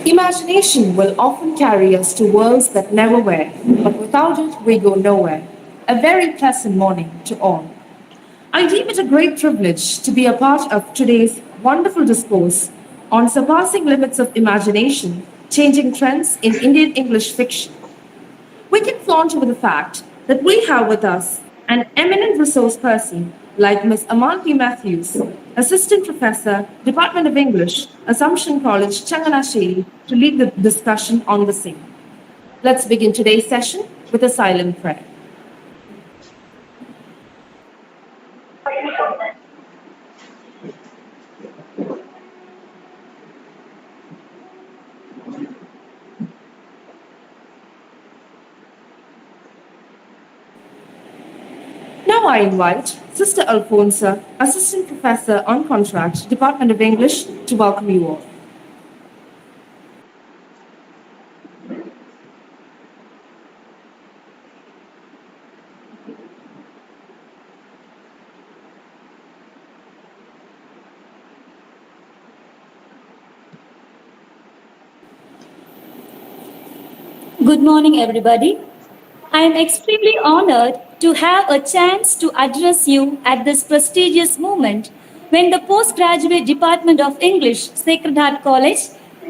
Imagination will often carry us to worlds that never were, but without it, we go nowhere. A very pleasant morning to all. I deem it a great privilege to be a part of today's wonderful discourse on surpassing limits of imagination, changing trends in Indian English fiction. We can flaunt over the fact that we have with us an eminent resource person like Miss Amal P Mathews, Assistant Professor, Department of English, Assumption College, Changanacherry, to lead the discussion on the same. Let's begin today's session with a silent prayer. Now I invite Sister Alfonsa, Assistant Professor on Contract, Department of English, to welcome you all. Good morning, everybody. I am extremely honored to have a chance to address you at this prestigious moment when the Postgraduate Department of English, Sacred Heart College,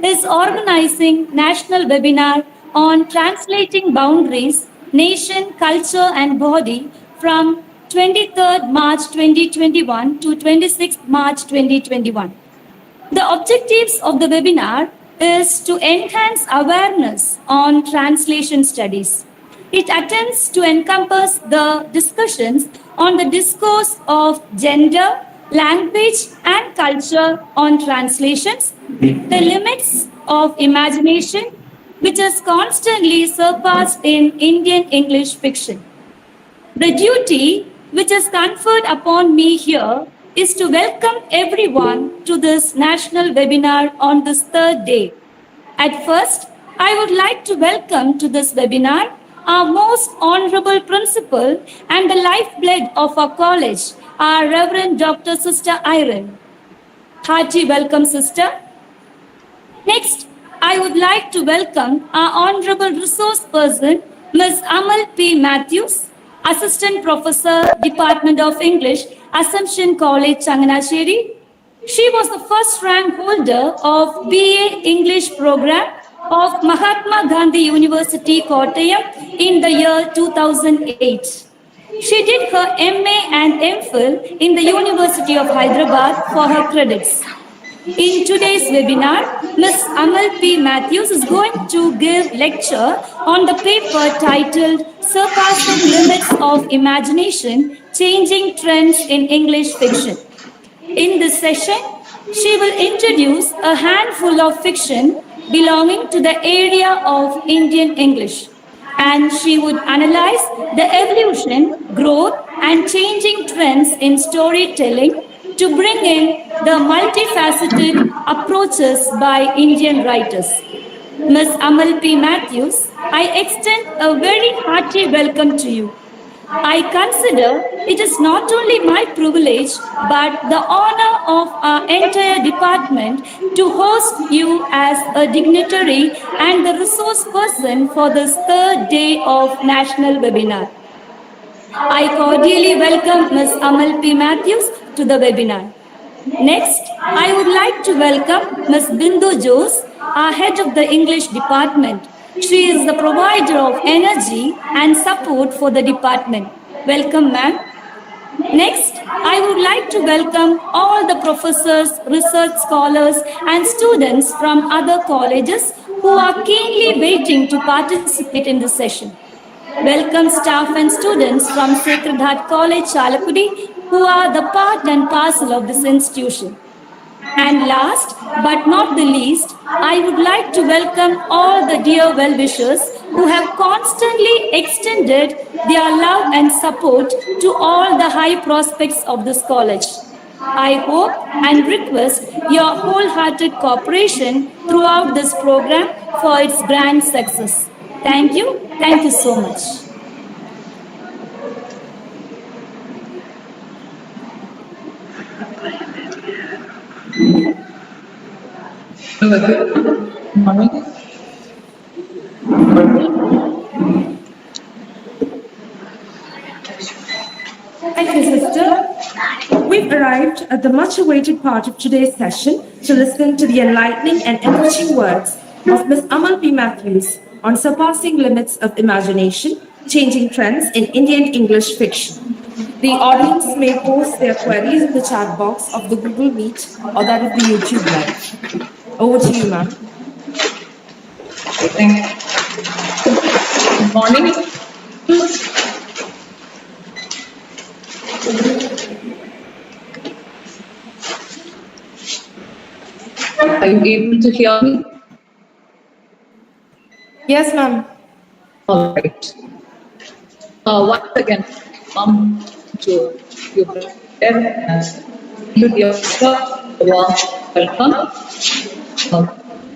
is organizing national webinar on translating boundaries, nation, culture and body from 23rd March 2021 to 26th March 2021. The objectives of the webinar is to enhance awareness on translation studies. It attempts to encompass the discussions on the discourse of gender, language, and culture on translations, the limits of imagination, which is constantly surpassed in Indian English fiction. The duty which is conferred upon me here is to welcome everyone to this national webinar on this third day. At first, I would like to welcome to this webinar our most honorable principal and the lifeblood of our college, our Reverend Dr. Sister Irene. Hearty welcome, sister. Next, I would like to welcome our honorable resource person, Ms. Amal P Mathews, Assistant Professor, Department of English, Assumption College, Changanacherry. She was the first rank holder of BA English program of Mahatma Gandhi University, Kottayam in the year 2008. She did her MA and MPhil in the University of Hyderabad for her credits. In today's webinar, Ms. Amal P Mathews is going to give lecture on the paper titled Surpassing Limits of Imagination, Changing Trends in English Fiction. In this session, she will introduce a handful of fiction belonging to the area of Indian English, and she would analyze the evolution, growth, and changing trends in storytelling to bring in the multifaceted approaches by Indian writers. Ms. Amal P Mathews, I extend a very hearty welcome to you. I consider it is not only my privilege but the honor of our entire department to host you as a dignitary and the resource person for this third day of national webinar. I cordially welcome Ms. Amal P Mathews to the webinar. Next, I would like to welcome Ms. Bindu Jose, our head of the English department. She is the provider of energy and support for the department. Welcome, ma'am. Next, I would like to welcome all the professors, research scholars, and students from other colleges who are keenly waiting to participate in this session. Welcome staff and students from Sacred Heart College, Chalakudy, who are the part and parcel of this institution. And last but not the least, I would like to welcome all the dear well-wishers who have constantly extended their love and support to all the high prospects of this college. I hope and request your wholehearted cooperation throughout this program for its grand success. Thank you. Thank you so much. Good morning. Thank you, sister. We've arrived at the much awaited part of today's session to listen to the enlightening and enriching words of Miss Amal P Mathews on surpassing limits of imagination, changing trends in Indian English fiction. The audience may post their queries in the chat box of the Google Meet or that of the YouTube Live. Over to you, ma'am. Thank you. Good morning. Are you able to hear me? Yes, ma'am. All right. Once again, to you and you, dear sir, a warm welcome.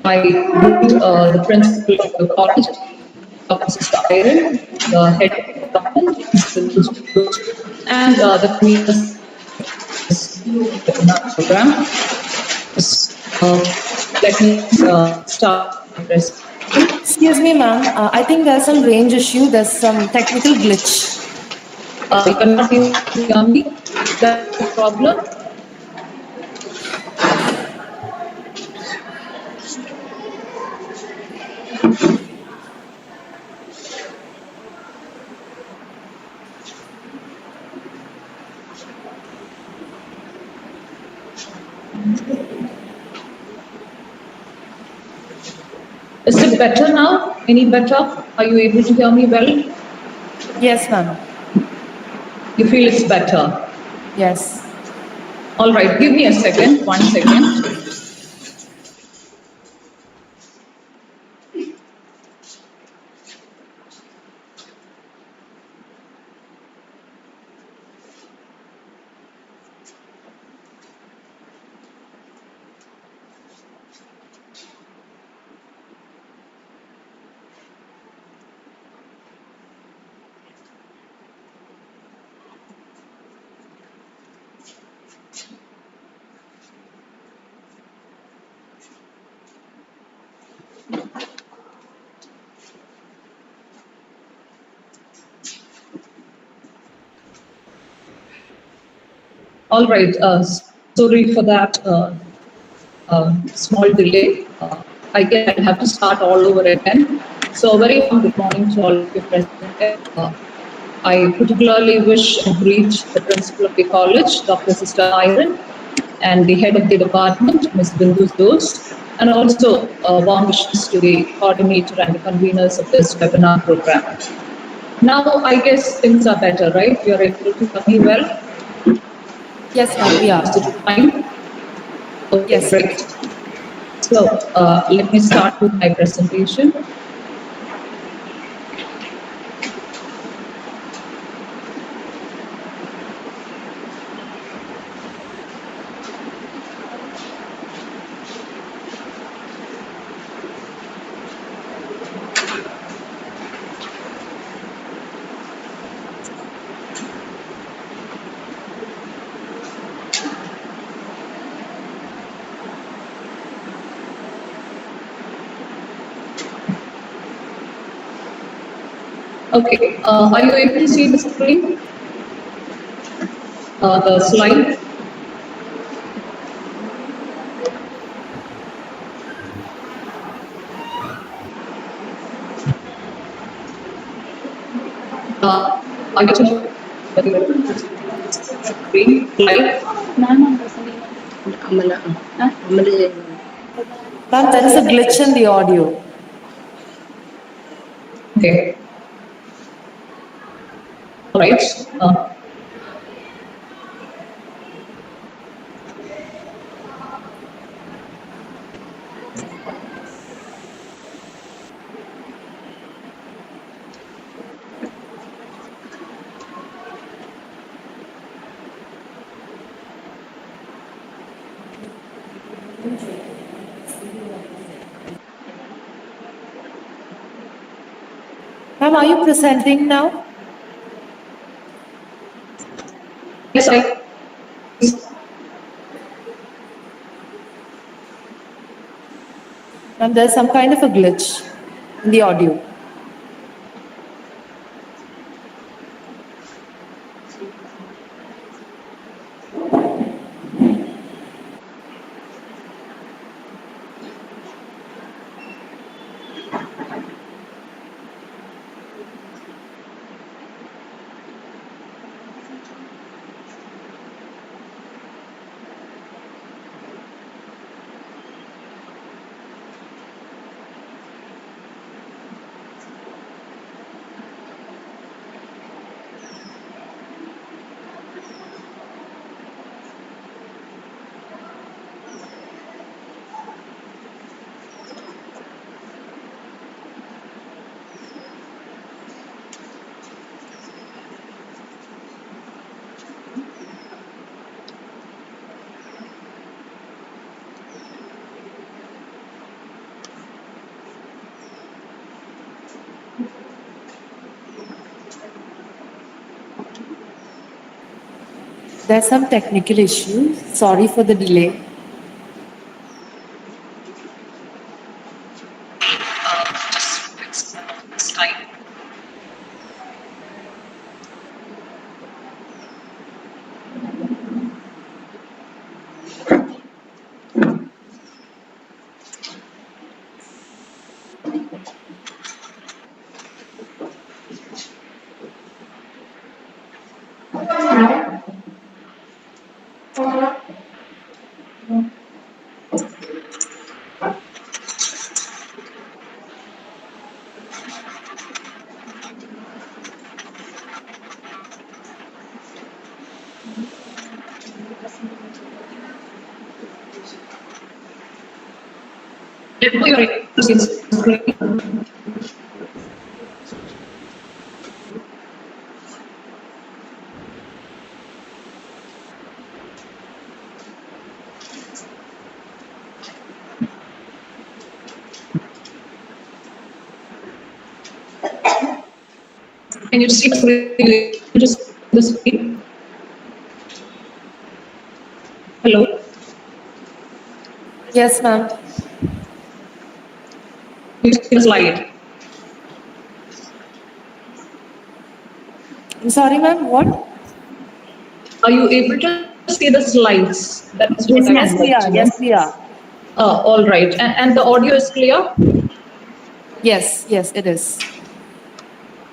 I greet the principal of the college, Dr. Sister Iron, the head of the department, Mr. Luj, and the conveners of the program. Let me start my presentation. Excuse me, ma'am. I think there's some range issue. There's some technical glitch. You cannot able to hear me. That's the problem. Is it better now? Any better? Are you able to hear me well? Yes, ma'am. You feel it's better? Yes. All right, give me a second, 1 second. All right, sorry for that small delay. I guess I'll have to start all over again. So, a very warm good morning to all of you present. I particularly wish and greet the principal of the college, Dr. Sister Iron, and the head of the department, Ms. Bindu Dost, and also warm wishes to the coordinator and the conveners of this webinar program. Now, I guess things are better, right? You're able to hear me well? Yes, ma'am, we are. Is it fine? Okay, Yes. great. So, let me start with my presentation. Okay, are you able to see the screen? The slide? Are you able to screen slide? Ma'am, there is a glitch in the audio. Okay. All right. Ma'am, are you presenting now? Yes, I. Ma'am, there's some kind of a glitch in the audio. There's some technical issue. Sorry for the delay. Let me screen. Can you see the screen? Hello? Yes, ma'am. You see the slide. I'm sorry, ma'am. What? Are you able to see the slides? That's what I Yes, would we like are. to know. Yes, we are. All right. And the audio is clear? Yes, yes, it is.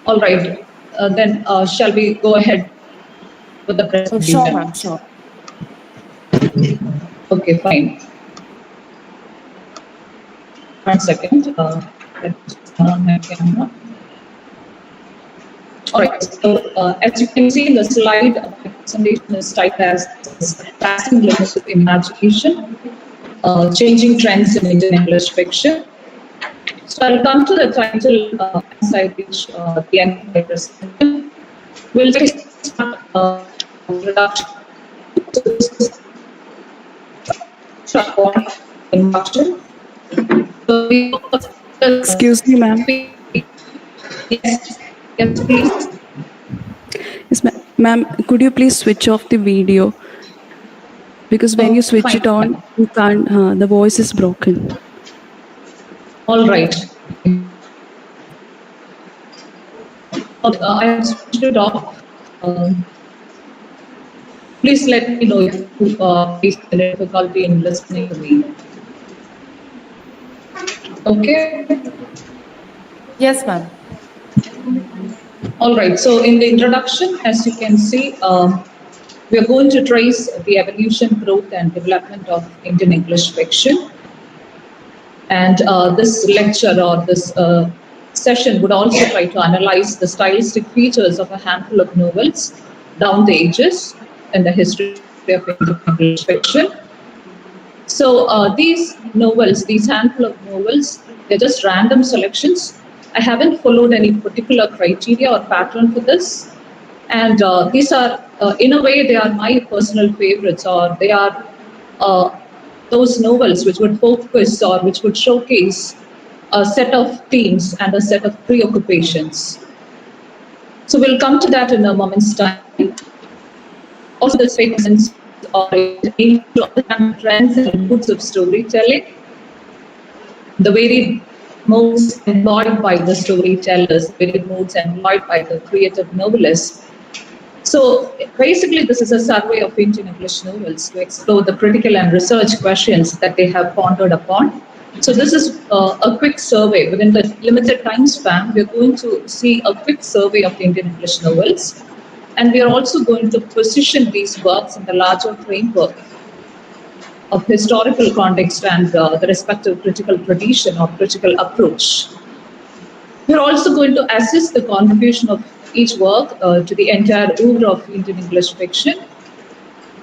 All right. Then shall we go ahead with the Oh, sure, presentation? ma'am. Sure. Okay, fine. 1 second. Let's turn on my camera. All right. So, as you can see in the slide, my presentation is titled as Passing Limits of Imagination, Changing Trends in Indian English Fiction. So I'll come to the title as I reach the end of my presentation. We'll just start introduction. So this is short form introduction. So we Excuse me, ma'am. yes, yes, please. Yes, ma'am. Could you please switch off the video? Because when you switch Fine. it on, you can't. The voice is broken. All right. I have switched it off. Please let me know if you face any difficulty in listening to me. Okay. Yes, ma'am. All right. So in the introduction, as you can see, we are going to trace the evolution, growth, and development of Indian English fiction. And this lecture or this session would also try to analyze the stylistic features of a handful of novels down the ages in the history of Indian English fiction. So these novels, these handful of novels, they're just random selections. I haven't followed any particular criteria or pattern for this. And these are, in a way, they are my personal favorites, or they are those novels which would focus or which would showcase a set of themes and a set of preoccupations. So we'll come to that in a moment's time. Also, the statements are aimed to understand trends and moods of storytelling, the varied modes employed by the storytellers, varied modes employed by the creative novelists. So basically, this is a survey of Indian English novels to explore the critical and research questions that they have pondered upon. So this is a quick survey. Within the limited time span, we're going to see a quick survey of the Indian English novels. And we are also going to position these works in the larger framework of historical context and the respective critical tradition or critical approach. We're also going to assess the contribution of each work to the entire oeuvre of Indian English fiction.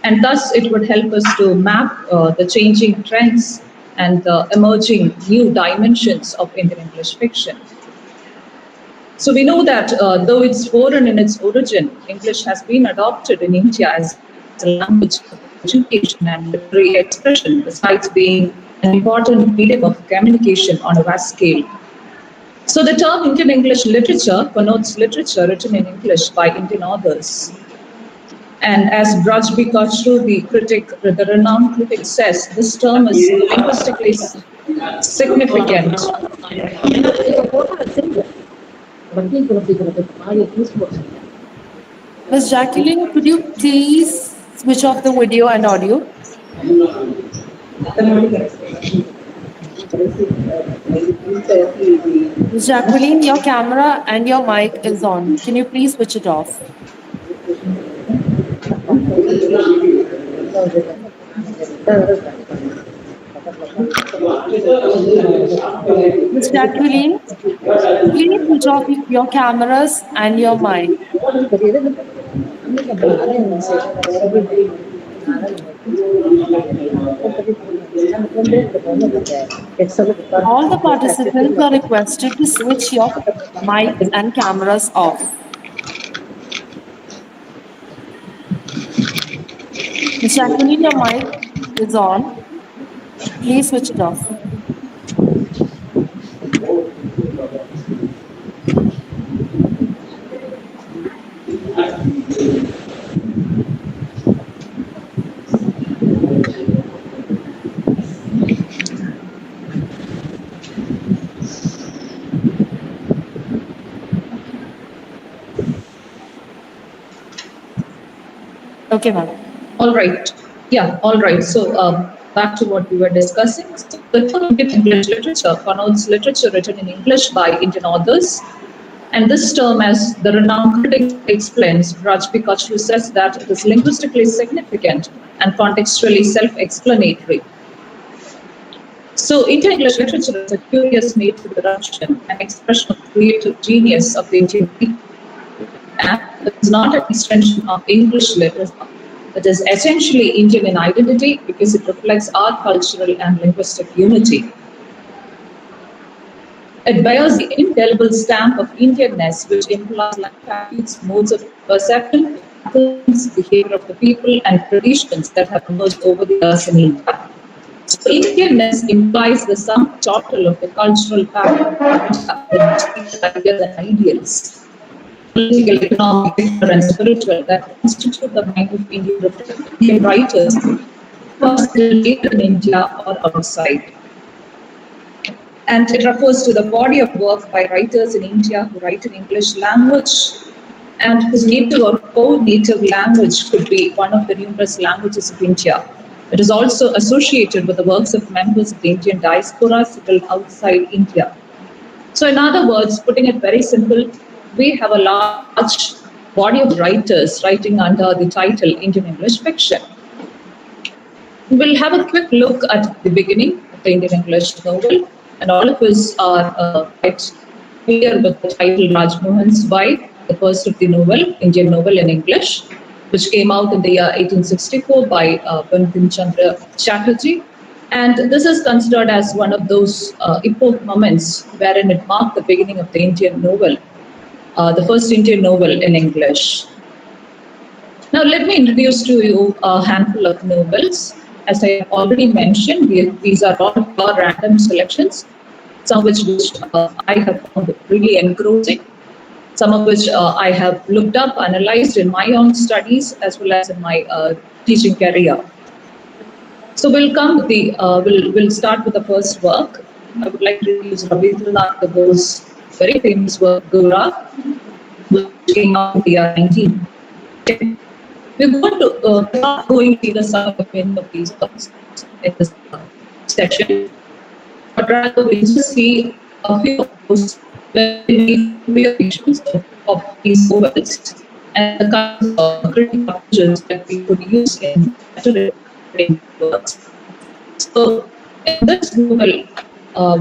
And thus, it would help us to map the changing trends and the emerging new dimensions of Indian English fiction. So we know that though it's foreign in its origin, English has been adopted in India as a language of education and literary expression, besides being an important medium of communication on a vast scale. So the term Indian English literature connotes literature written in English by Indian authors. And as Braj B. Chalakudy, the renowned critic says, this term is linguistically significant. Ms. Jacqueline, could you please switch off the video and audio? Ms. Jacqueline, your camera and your mic is on. Can you please switch it off? Ms. Jacqueline, please switch off your cameras and your mic. All the participants are requested to switch your mics and cameras off. Ms. Chalakudy, your mic is on. Please switch it off. Okay, ma'am. All right. Yeah, all right. So back to what we were discussing. So, the term Indian English literature connotes literature written in English by Indian authors. And this term, as the renowned critic explains, Braj B. Chalakudy says that it is linguistically significant and contextually self-explanatory. So Indian English literature is a curious native eruption, an expression of creative genius of the Indian people. And it is not an extension of English literature. It is essentially Indian in identity because it reflects our cultural and linguistic unity. It bears the indelible stamp of Indianness, which implies language, modes of perception, behavior of the people, and traditions that have emerged over the years in India. So Indianness implies the sum total of the cultural pattern of ideas and ideals, political, economic, and spiritual that constitute the mind of Indian writers, first later in India or outside. And it refers to the body of work by writers in India who write in English language and whose native or co-native language could be one of the numerous languages of India. It is also associated with the works of members of the Indian diaspora settled outside India. So in other words, putting it very simple, we have a large body of writers writing under the title Indian English fiction. We'll have a quick look at the beginning of the Indian English novel, and all of us are quite familiar with the title Rajmohan's Wife, the first of the novel, Indian novel in English, which came out in the year 1864 by Bankim Chandra Chatterjee. And this is considered as one of those epoch moments wherein it marked the beginning of the Indian novel, the first Indian novel in English. Now, let me introduce to you a handful of novels. as I have already mentioned, these are all pure random selections, some of which I have found really engrossing, some of which I have looked up, analyzed in my own studies as well as in my teaching career. So we'll start with the first work. I would like to introduce Rabindranath Tagore's very famous work, Gora, which came out in the year 1910. We're not going to see the sum of many of these works in this section, but rather we'll just see a few of those very variations of these novels and the kinds of critical approaches that we could use in interpreting works. So, in this novel,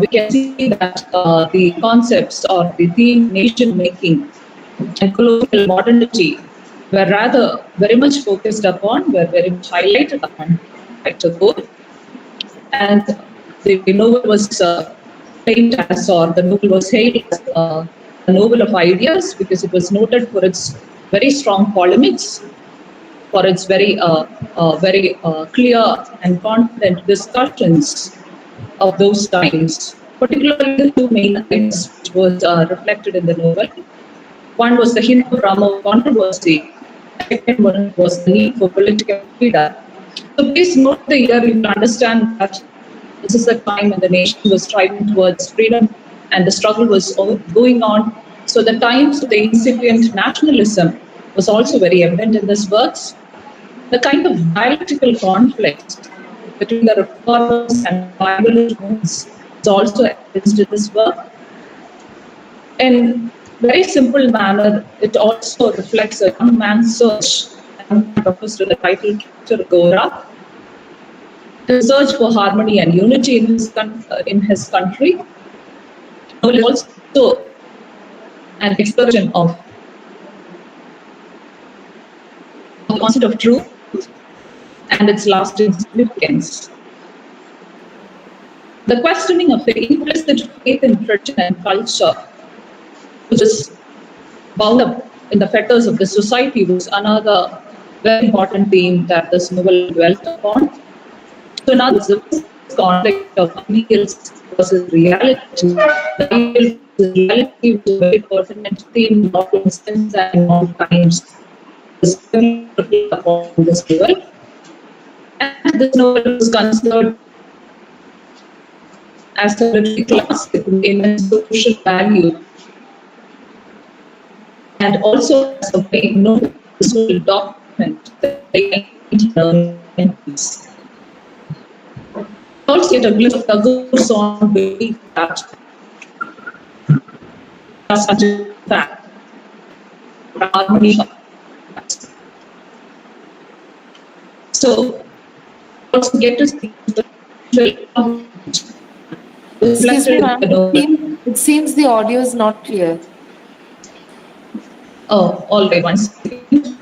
we can see that the concepts or the theme nation making and colonial modernity were rather very much focused upon, were very much highlighted upon by Tagore. And the novel was claimed as, or the novel was hailed as a novel of ideas because it was noted for its very strong polemics, for its very clear and confident discussions of those times, particularly the two main items which was reflected in the novel. One was the Hindu-Brahmo controversy, and the second one was the need for political freedom. So please note the year, you will understand that this is the time when the nation was striving towards freedom and the struggle was going on. So the times of the incipient nationalism was also very evident in this works. The kind of dialectical conflict between the reformers and violent movements is also evidenced in this work. In very simple manner, it also reflects a young man's search, and refers to the title chapter Gora, the search for harmony and unity in his country. It is also an expression of the concept of truth and its lasting significance. The questioning of the implicit faith in tradition and culture, which is bound up in the fetters of the society, was another very important theme that this novel dwelt upon. So now this conflict of ideals versus reality. The ideal versus reality was a very pertinent theme in all instances and in all times. This upon this novel. And this novel was considered as a literary classic with immense social value, and also as a very known social document that they piece. Also get a glimpse of Tagore's own belief that such a fact, harmony. So also get to see the Excuse me, ma'am. It seems the audio is not clear. Oh, all right, one second.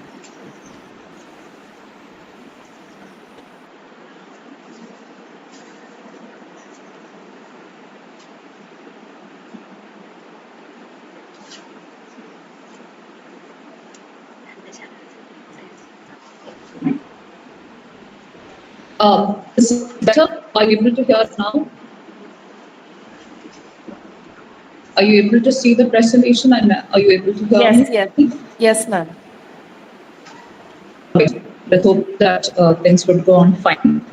Is it better? Are you able to hear now? Are you able to see the presentation and are you able to hear me? Yes, ma'am. Okay. Let's hope that things would go on fine.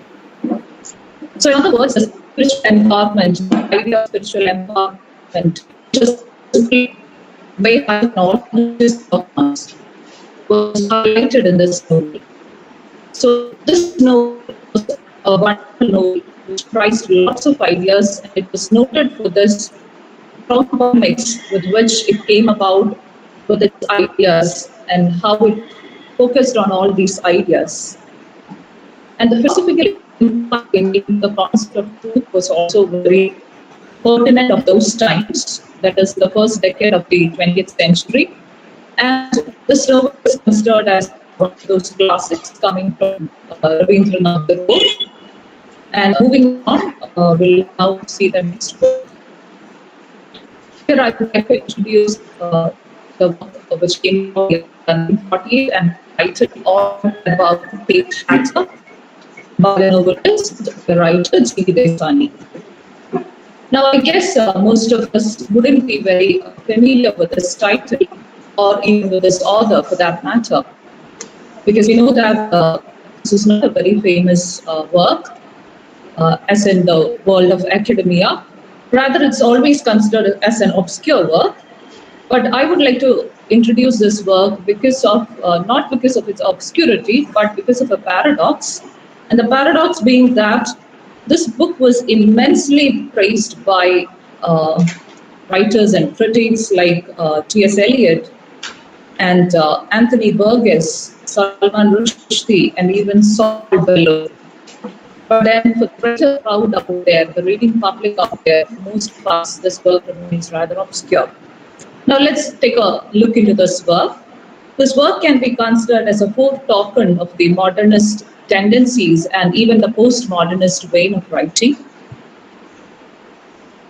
So, in other words, the spiritual empowerment, the idea of spiritual empowerment, just simply by having knowledge was highlighted in this novel. So, this novel was a wonderful novel which prized lots of ideas, and it was noted for this strong polemics with which it came about with its ideas and how it focused on all these ideas. And the philosophical impact in the concept of truth was also very pertinent of those times, that is the first decade of the 20th century. And this novel is considered as one of those classics coming from Rabindranath Tagore. And moving on, we'll now see the next book. Here I would like to introduce the book which came out in 1948 and titled All About Page Matter. by the novelist, the writer G. Desani. Now, I guess most of us wouldn't be very familiar with this title or even with this author for that matter, because we know that this is not a very famous work, as in the world of academia. Rather, it's always considered as an obscure work. But I would like to introduce this work because of, not because of its obscurity, but because of a paradox. And the paradox being that this book was immensely praised by writers and critics like T.S. Eliot and Anthony Burgess, Salman Rushdie, and even Saul Bellow. But then for the greater crowd out there, the reading public out there, for most parts, this work remains rather obscure. Now let's take a look into this work. This work can be considered as a foretoken of the modernist tendencies and even the postmodernist vein of writing.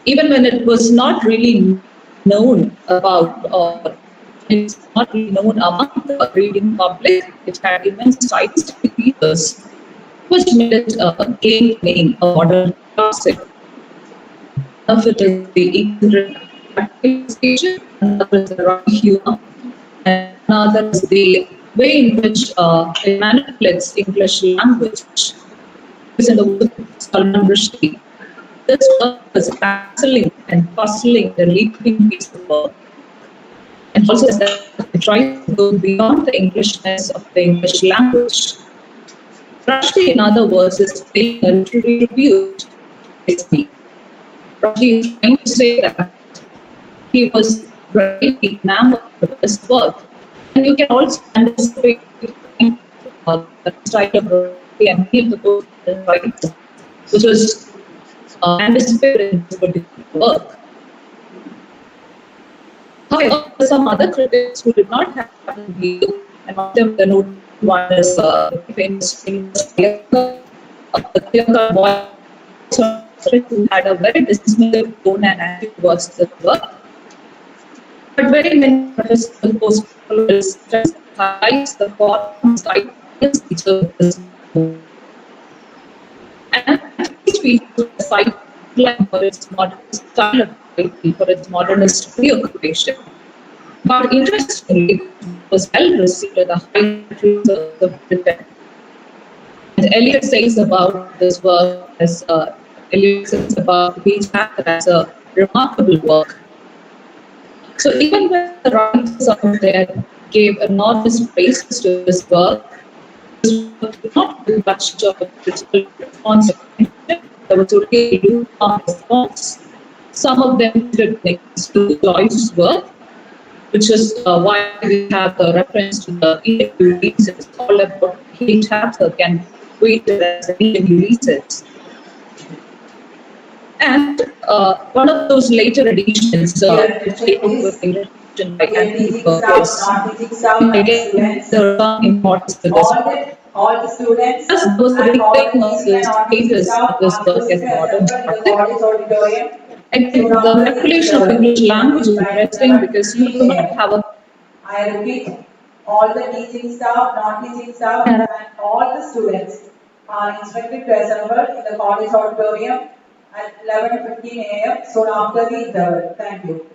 Even when it was not really known about, or it's not really known among the reading public, it had immense scientific features, which made it gain the name a modern classic. One of it is the eccentric station, another is the wry humor, and another is the way in which it manipulates English language. Because in the words of Salman Rushdie, this work is dazzling and puzzling the leaping piece of work. And also says that it tries to go beyond the Englishness of the English language. Rushdie, in other words, is paying a literary tribute to Rushdie. Rushdie is trying to say that he was very enamored with this work. And you can also anticipate the style of Rushdie and many of the books that he writes, which was anticipated in this particular work. However, some other critics who did not have the view, and one of them, the noted one is the famous clear-cut boy, who had a very dismissive tone and attitude towards the work. But very many professors just highlights the form style feature of this book. And each feature is sidelined for its modernist style of writing, for its modernist preoccupation. But interestingly, it was well received at the high research of Britain. And Eliot says about this work as Eliot says about each chapter as a remarkable work. So even when the writers out there gave enormous praises to this work did not do much of a critical response. There was only a lukewarm response. Some of them did things to Joyce's work, which is why we have a reference to the Ulysses. It's all about each chapter can read it as Ulysses. And one of those later editions, which I put with edition by Anthony Burgess, again, there are some importance to this. All the students Plus, there was a retaining of the status of this work as modern Gothic. Again, the manipulation of English language is interesting because you do not have a. I repeat, all the teaching staff, non-teaching staff, and all the students are instructed to assemble in the college auditorium at 11:15 a.m. soon after the interval. Thank you.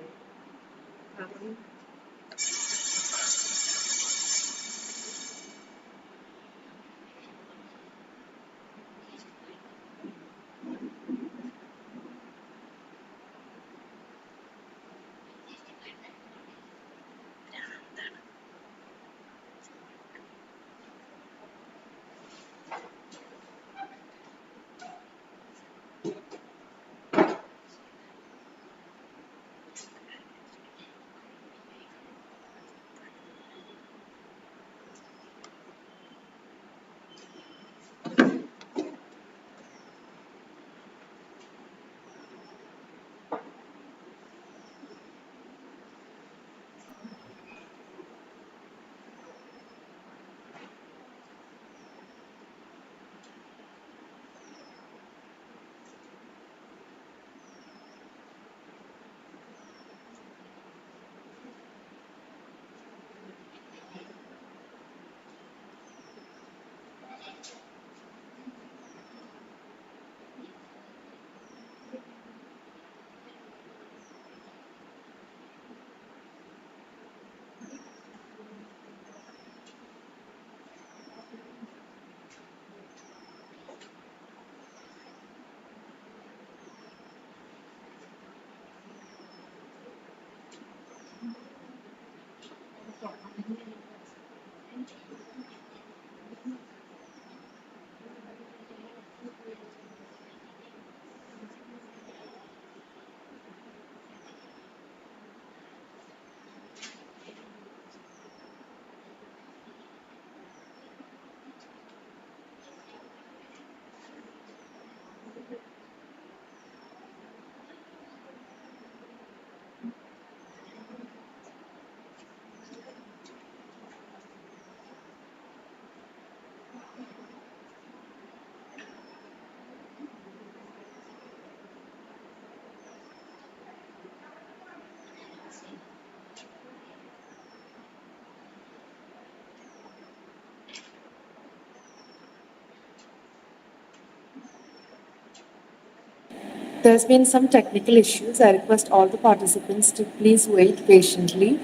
There's been some technical issues. I request all the participants to please wait patiently.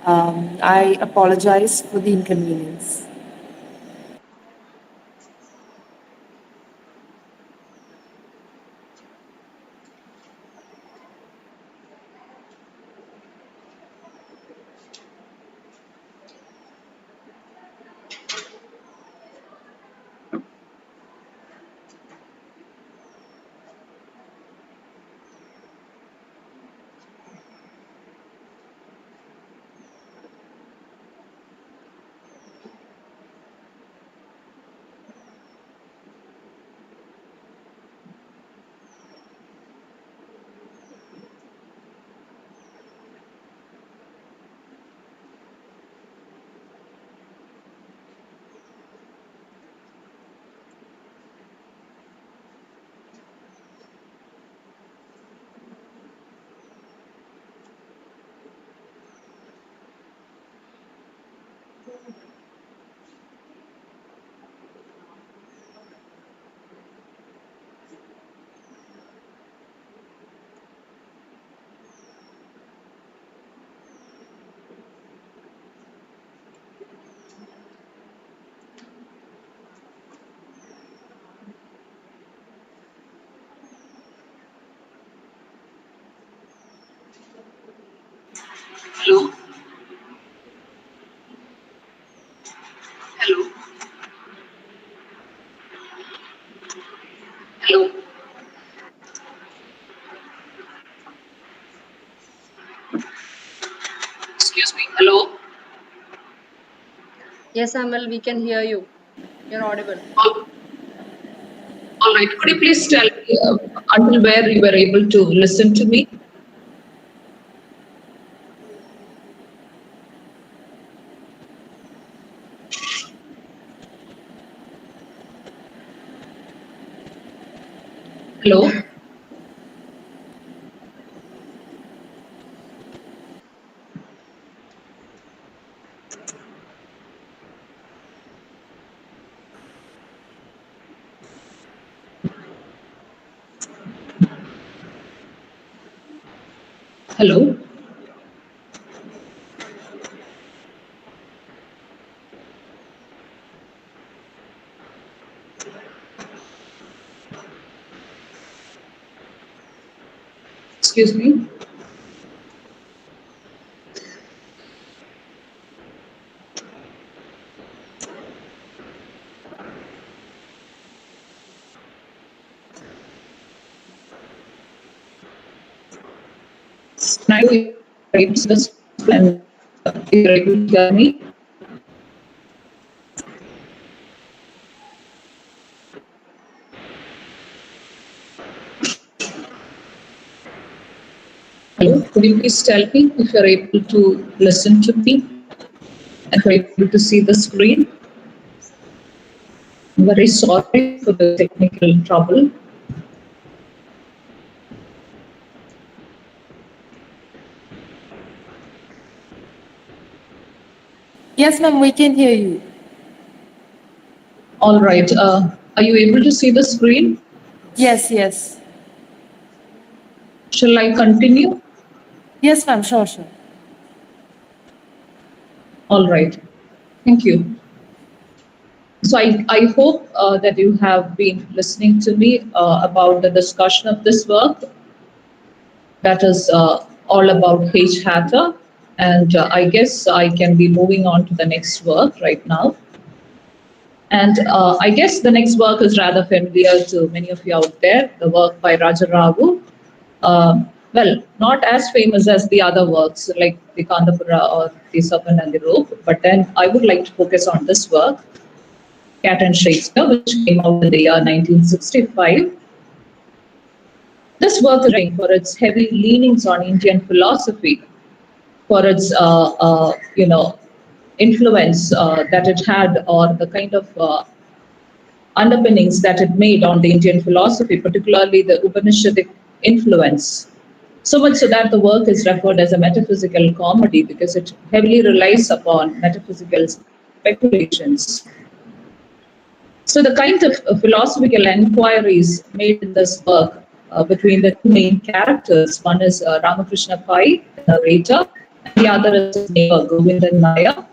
I apologize for the inconvenience. Hello? Hello? Hello? Excuse me. Hello? Yes, Amal, we can hear you. You're audible. All right. Could you please tell me until where you were able to listen to me? Hello? Hello? Excuse me? Now you raise this and you're able to hear me? Hello? Could you please tell me if you're able to listen to me? If you're able to see the screen? I'm very sorry for the technical trouble. Yes, ma'am, we can hear you. All right. Are you able to see the screen? Yes, yes. Shall I continue? Yes, ma'am, sure, sure. All right. Thank you. So I hope that you have been listening to me about the discussion of this work that is all about H Hatter. And I guess I can be moving on to the next work right now. And I guess the next work is rather familiar to many of you out there, the work by Rajaravu. Well, not as famous as the other works like the Kandapura or the Serpent and the Rope, but then I would like to focus on this work, Cat and Shakespeare, which came out in the year 1965. This work is known for its heavy leanings on Indian philosophy, for its influence that it had, or the kind of underpinnings that it made on the Indian philosophy, particularly the Upanishadic influence. So much so that the work is referred as a metaphysical comedy because it heavily relies upon metaphysical speculations. So the kind of philosophical inquiries made in this work between the two main characters. One is Ramakrishna Pai, the narrator, and the other is his neighbor, Govindan Nair.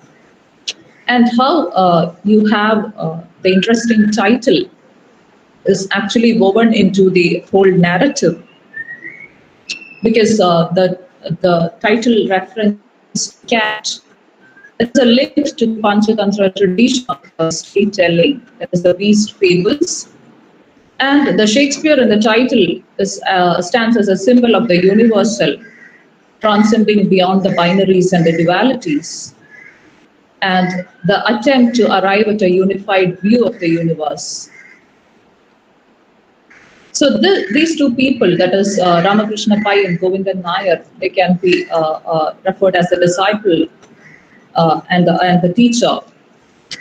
And how you have the interesting title is actually woven into the whole narrative, because the title reference cat is a link to the Panchatantra tradition of storytelling, that is the beast fables. And the Shakespeare in the title stands as a symbol of the universal, transcending beyond the binaries and the dualities, and the attempt to arrive at a unified view of the universe. So these two people, that is Ramakrishna Pai and Govindan Nair, they can be referred as the disciple and the teacher.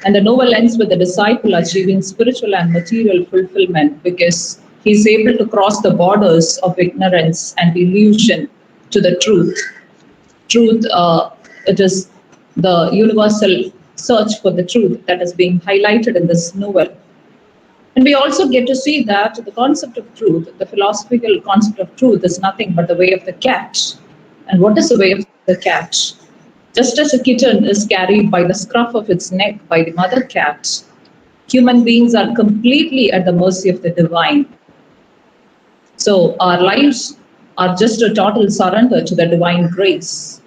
And the novel ends with the disciple achieving spiritual and material fulfillment because he's able to cross the borders of ignorance and illusion to the truth. Truth, it is the universal search for the truth that is being highlighted in this novel. And we also get to see that the concept of truth, the philosophical concept of truth, is nothing but the way of the cat. And what is the way of the cat? Just as a kitten is carried by the scruff of its neck by the mother cat, human beings are completely at the mercy of the divine. So our lives are just a total surrender to the divine grace.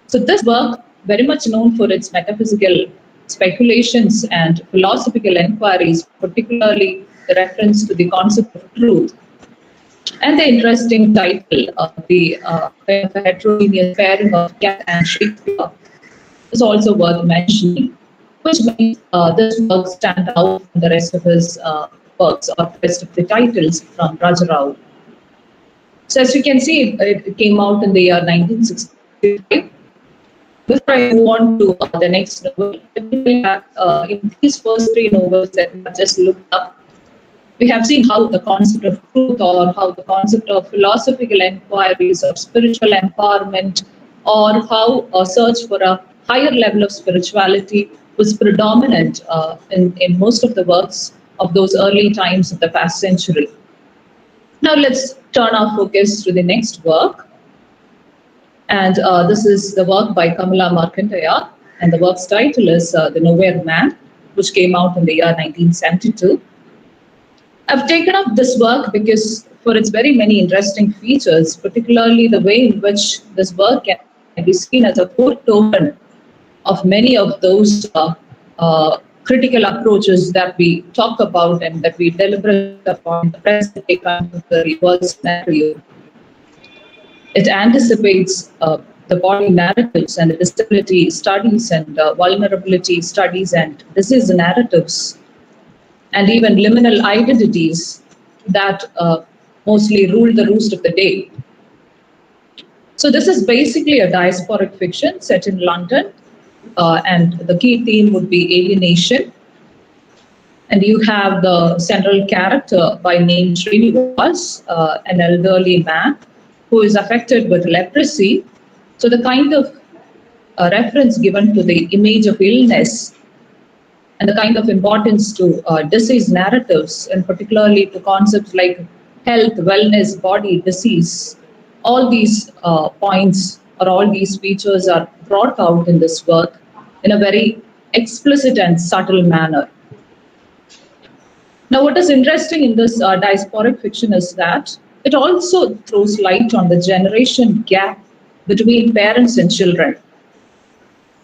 So this work, very much known for its metaphysical speculations and philosophical inquiries, particularly the reference to the concept of truth, and the interesting title of the heterogeneous pairing of cat and Shakespeare is also worth mentioning, which makes this work stand out from the rest of his works or the rest of the titles from Rajarao. So as you can see, it came out in the year 1965. Before I move on to the next novel, in these first three novels that we have just looked up, we have seen how the concept of truth or how the concept of philosophical inquiries or spiritual empowerment or how a search for a higher level of spirituality was predominant in most of the works of those early times of the past century. Now let's turn our focus to the next work. And this is the work by Kamala Markandeya, and the work's title is The Nowhere Man, which came out in the year 1972. I've taken up this work because for its very many interesting features, particularly the way in which this work can be seen as a foretoken of many of those critical approaches that we talk about and that we deliberate upon in the present-day contemporary world scenario. It anticipates the body narratives and the disability studies and vulnerability studies and disease narratives, and even liminal identities that mostly rule the roost of the day. So this is basically a diasporic fiction set in London, and the key theme would be alienation. And you have the central character by name Srinivas, an elderly man who is affected with leprosy. So the kind of reference given to the image of illness and the kind of importance to disease narratives, and particularly to concepts like health, wellness, body, disease, all these points or all these features are brought out in this work in a very explicit and subtle manner. Now, what is interesting in this diasporic fiction is that it also throws light on the generation gap between parents and children.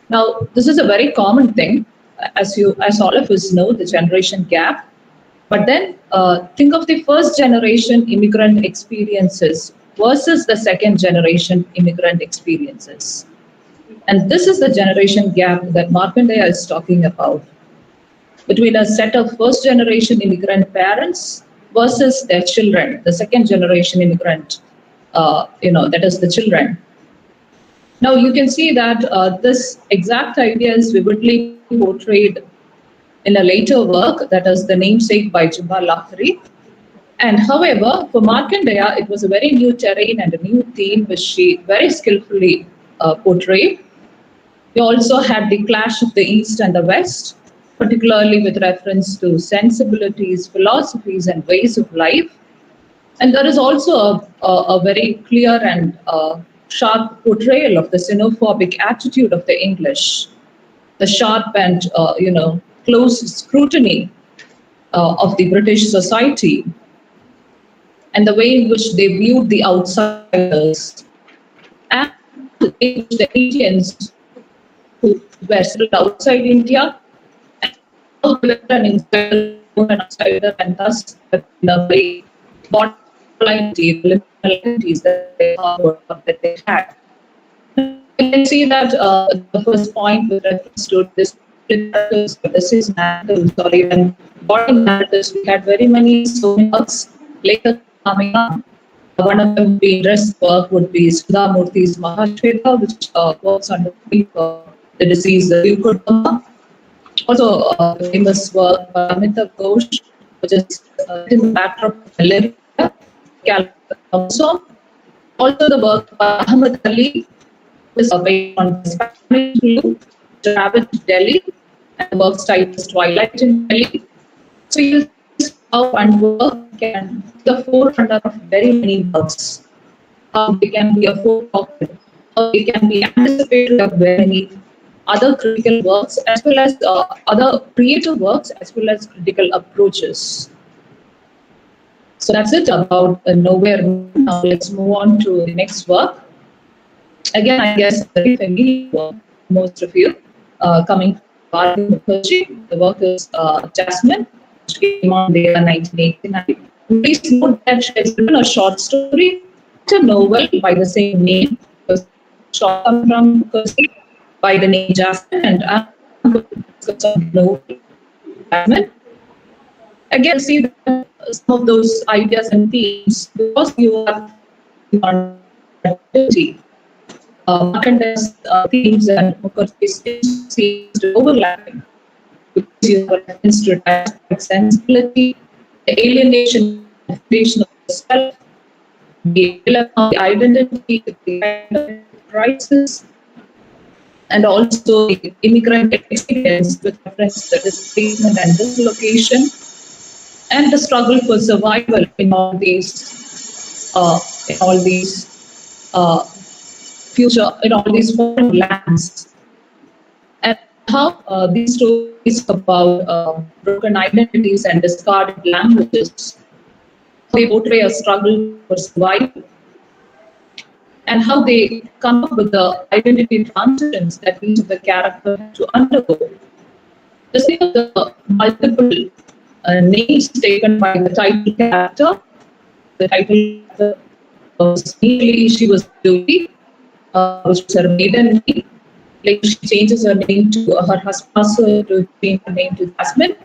Now, this is a very common thing, as all of us know, the generation gap. But then think of the first generation immigrant experiences versus the second generation immigrant experiences. And this is the generation gap that Markandeya is talking about, between a set of first generation immigrant parents versus their children, the second generation immigrant, that is the children. Now you can see that this exact idea is vividly portrayed in a later work, that is The Namesake by Jimba Lahiri. And however, for Markandeya, it was a very new terrain and a new theme which she very skillfully portrayed. We also had the clash of the East and the West, particularly with reference to sensibilities, philosophies, and ways of life. And there is also a very clear and sharp portrayal of the xenophobic attitude of the English, the sharp and close scrutiny of the British society, and the way in which they viewed the outsiders, and the way in which the Indians who were settled outside India, and how they were an outsider, and thus in a very borderline the liminalities that they had. You can see that the first point with reference to this narratives, this is narratives, or even body narratives, we had very many so many works later coming up. One of them being dress work would be Sudha Murthy's Mahashweta, which works on the disease leukodema. Also, the famous work by Amitav Ghosh, which is in the backdrop of malaria, also the work by Ahmed Ali, is based on Spanish flu, traveled to Delhi, and the work's title is Twilight in Delhi. So you see how one work can be the forerunner of very many works, how they can be a forepocket, how they can be anticipated of very many other critical works, as well as other creative works, as well as critical approaches. So that's it about Nowhere. Now let's move on to the next work. Again, I guess very familiar work, most of you, coming from Mukherjee. The work is Jasmine, which came on the year 1989. Please note that she has written a short story, a novel by the same name. It was short from Mukherjee by the name Jasmine, and I'm going to discuss a novel, Jasmine. Again, see that some of those ideas and themes, because you have identity. Markanda's themes and Mukherjee's seems to overlapping, because you have a reference to diasporic sensibility, the alienation and creation of the self, the identity, the crisis, and also the immigrant experience with reference to displacement and dislocation, and the struggle for survival in all these future, in all these foreign lands, and how these stories about broken identities and discarded languages, they portray a struggle for survival, and how they come up with the identity transitions that each of the characters have to undergo. The same of the multiple names taken by the title character. The title character was initially she was Julie, which was her maiden name. Later she changes her name to her husband to change her name to Jasmine.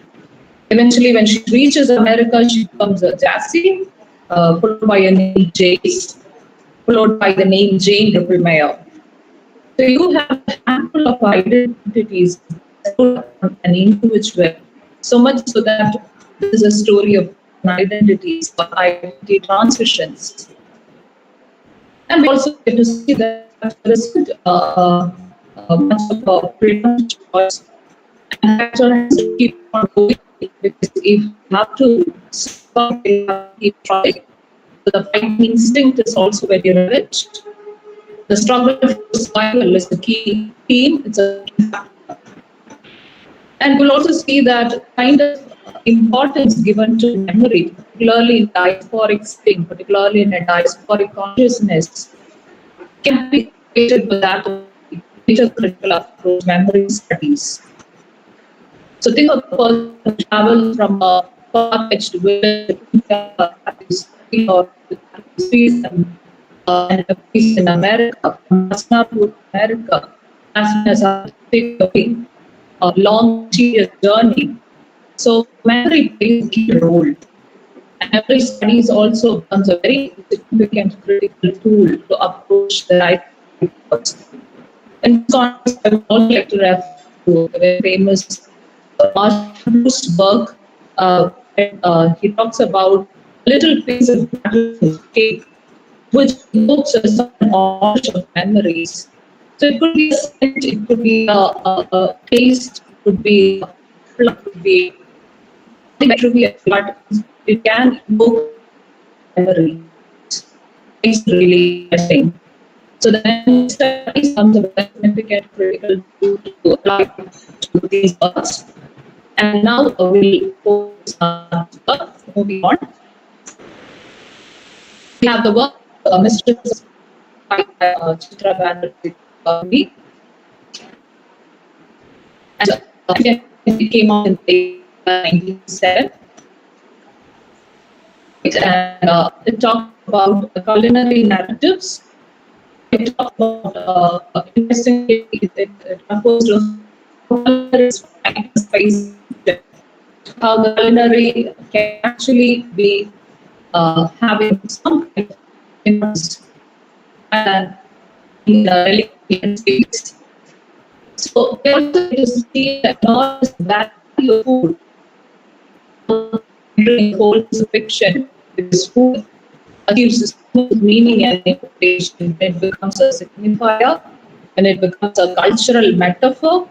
Eventually, when she reaches America, she becomes a Jassy, followed by a name Jace, followed by the name Jane Ripplemeyer. So you have a handful of identities an individual, so much so that this is a story of identities, or identity transitions. And we also get to see that there isn't much of a freedom of choice, and character has to keep on going, because if you have to stop, you have to keep trying. So the fighting instinct is also very rich. The struggle for survival is the key theme. It's a key factor. And we'll also see that kind of importance given to memory, particularly in diasporic thing, particularly in a diasporic consciousness, can be created with that major critical approach, memory studies. So think of a person who travels from a far-fetched village or and a place in America, from to America, as soon as I take a long, tedious journey. So memory plays a key role. And memory studies also becomes a very significant critical tool to approach the right reports. In this context, I would also like to refer to the very famous Marshall's work. He talks about a little piece of cake, which evokes a certain knowledge of memories. So it could be a scent, it could be a taste, it could be a trivia, but it can evoke ever reads. It's really interesting. So the next study becomes a very significant critical tool to apply to these works. And now we'll focus on moving on. We have the work Mistress by Chitra Banerjee. And it came out in 1997. And it talked about the culinary narratives. It talked about interestingly, it proposed how the culinary can actually be having some kind of influence and in the religion space. So we also get to see that not just value of food, entering whole fiction, because food achieves this meaning and interpretation. It becomes a signifier and it becomes a cultural metaphor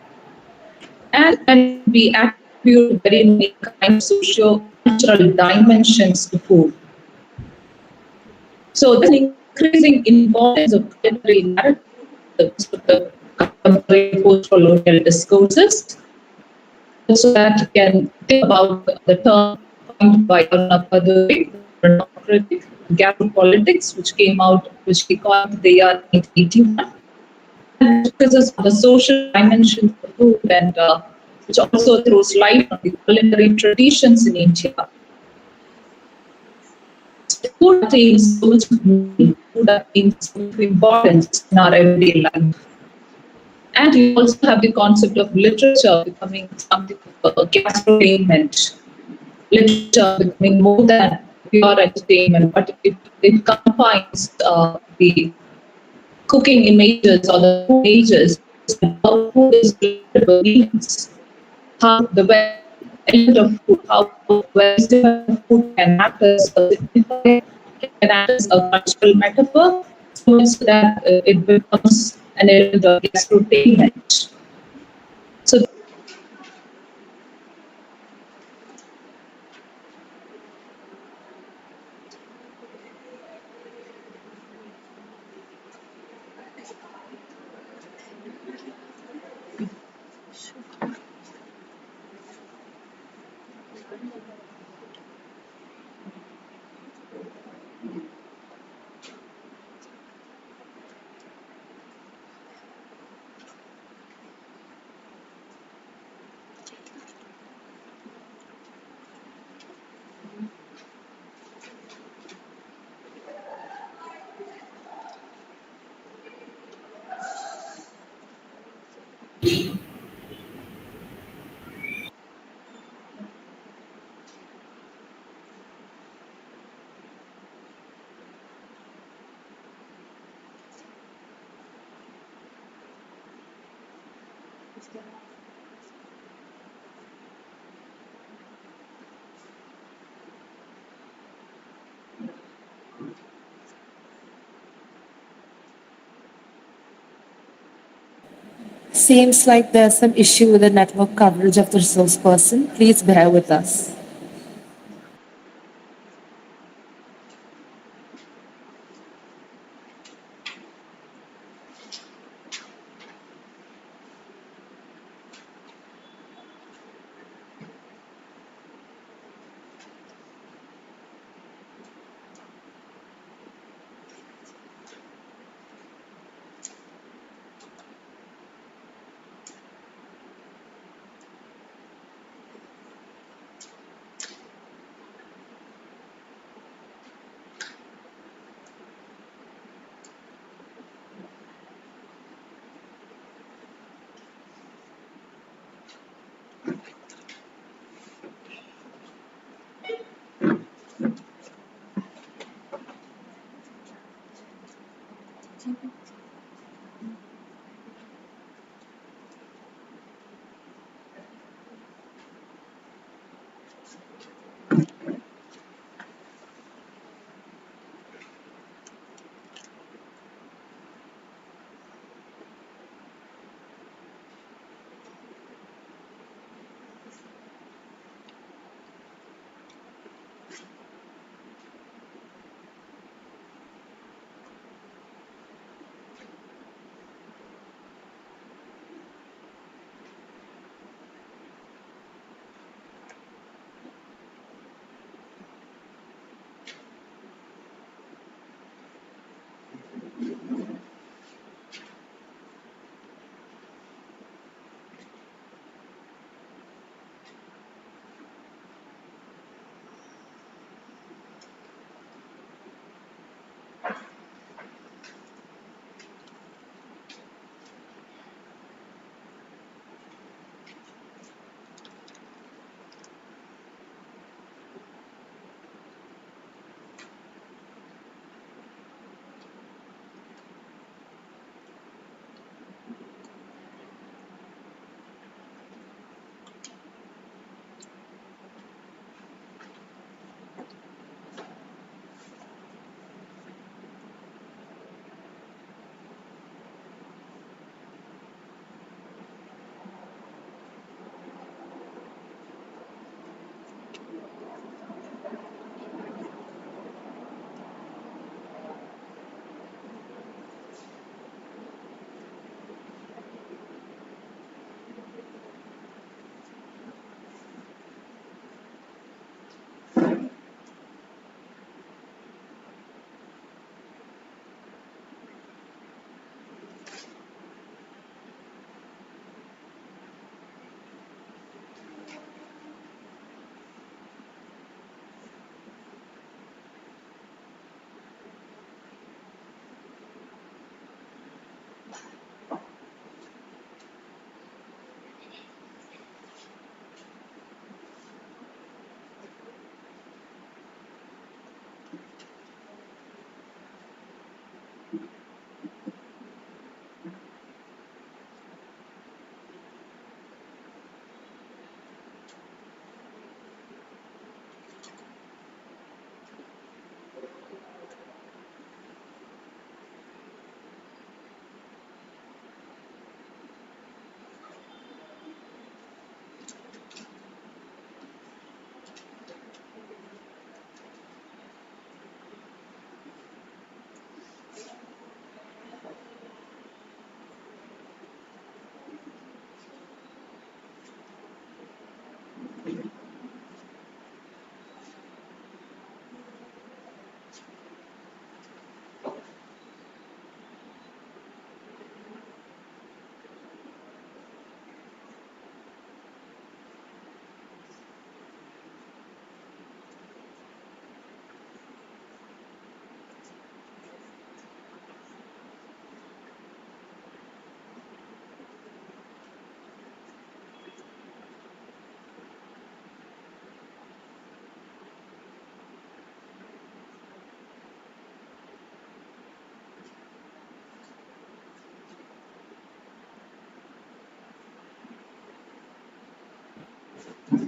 and can be attributed very many kinds of socio-cultural dimensions to food. So there's an increasing importance of culinary narratives of the contemporary post-colonial discourses, so that you can think about the term coined by Chalakudy, the critic, politics, which came out, which he coined the year 1981, and focuses on the social dimensions of food and which also throws light on the culinary traditions in India. Food attains so much meaning, food attains so much importance in our everyday life. And you also have the concept of literature becoming something of a gastrotainment. Literature becoming more than pure entertainment, but it combines the cooking images or the food images, how food is related to meanings, how the element of food, how the food can act as a signifier, can act as a cultural metaphor, so much that it becomes an element of gastrotainment. So Seems like there's some issue with the network coverage of the resource person. Please bear with us.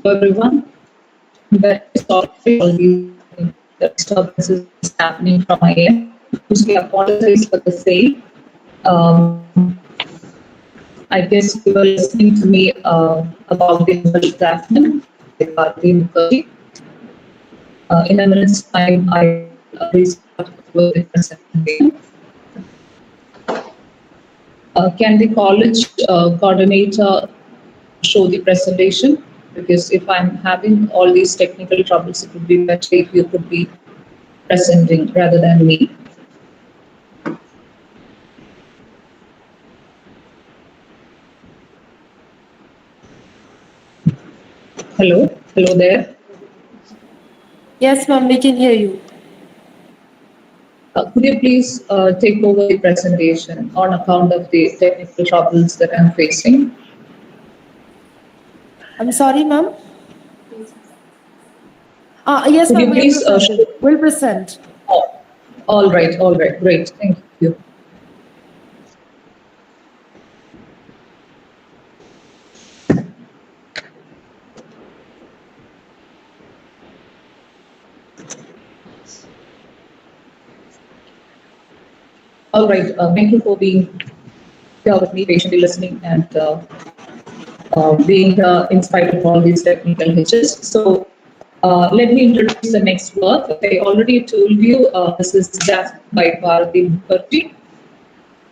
Everyone, very sorry for all the disturbances happening from my end. We apologize for the same. I guess you were listening to me about the Untitled Chapter by Bharati Mukherjee. In a minute's time, I will restart with the presentation. Can the college coordinator show the presentation? Because if I'm having all these technical troubles, it would be better if you could be presenting rather than me. Hello, hello there. Yes, ma'am, we can hear you. Could you please take over the presentation on account of the technical troubles that I'm facing? I'm sorry, ma'am. Yes, Could ma'am, you please show? we'll present. Oh, all right, great, thank you. All right, thank you for being here with me, patiently listening and being in spite of all these technical hitches. So let me introduce the next work. I already told you this is Jazz by Bharati Mukherjee.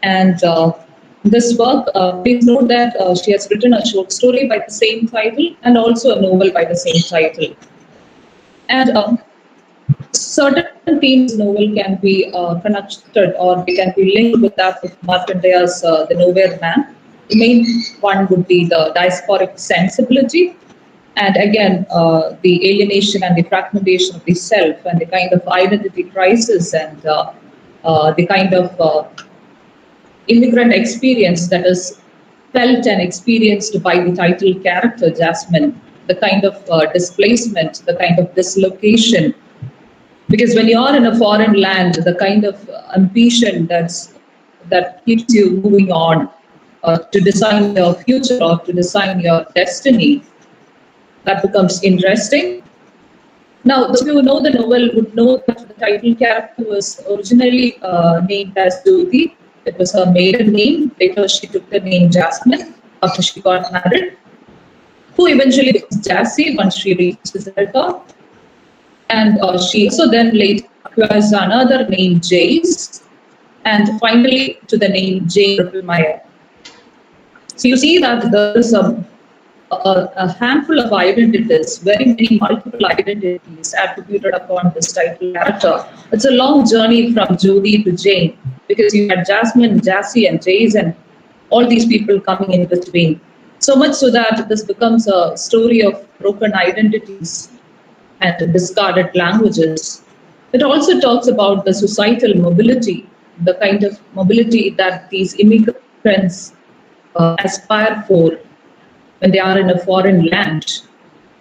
And this work, please note that she has written a short story by the same title and also a novel by the same title. And certain themes in the novel can be connected or they can be linked with that of Markandeya's The Nowhere Man. The main one would be the diasporic sensibility, and again, the alienation and the fragmentation of the self and the kind of identity crisis and the kind of immigrant experience that is felt and experienced by the title character, Jasmine, the kind of displacement, the kind of dislocation. Because when you are in a foreign land, the kind of ambition that keeps you moving on to design your future or to design your destiny, that becomes interesting. Now, those who know the novel would know that the title character was originally named as Jyoti. It was her maiden name. Later, she took the name Jasmine after she got married, who eventually becomes Jassy once she reaches Delta. And she also then later acquires another name, Jace, and finally to the name Jane Ripplemeyer. So you see that there is a handful of identities, very many multiple identities attributed upon this title character. It's a long journey from Judy to Jane, because you had Jasmine, Jassy, and Jace, and all these people coming in between. So much so that this becomes a story of broken identities and discarded languages. It also talks about the societal mobility, the kind of mobility that these immigrants aspire for when they are in a foreign land.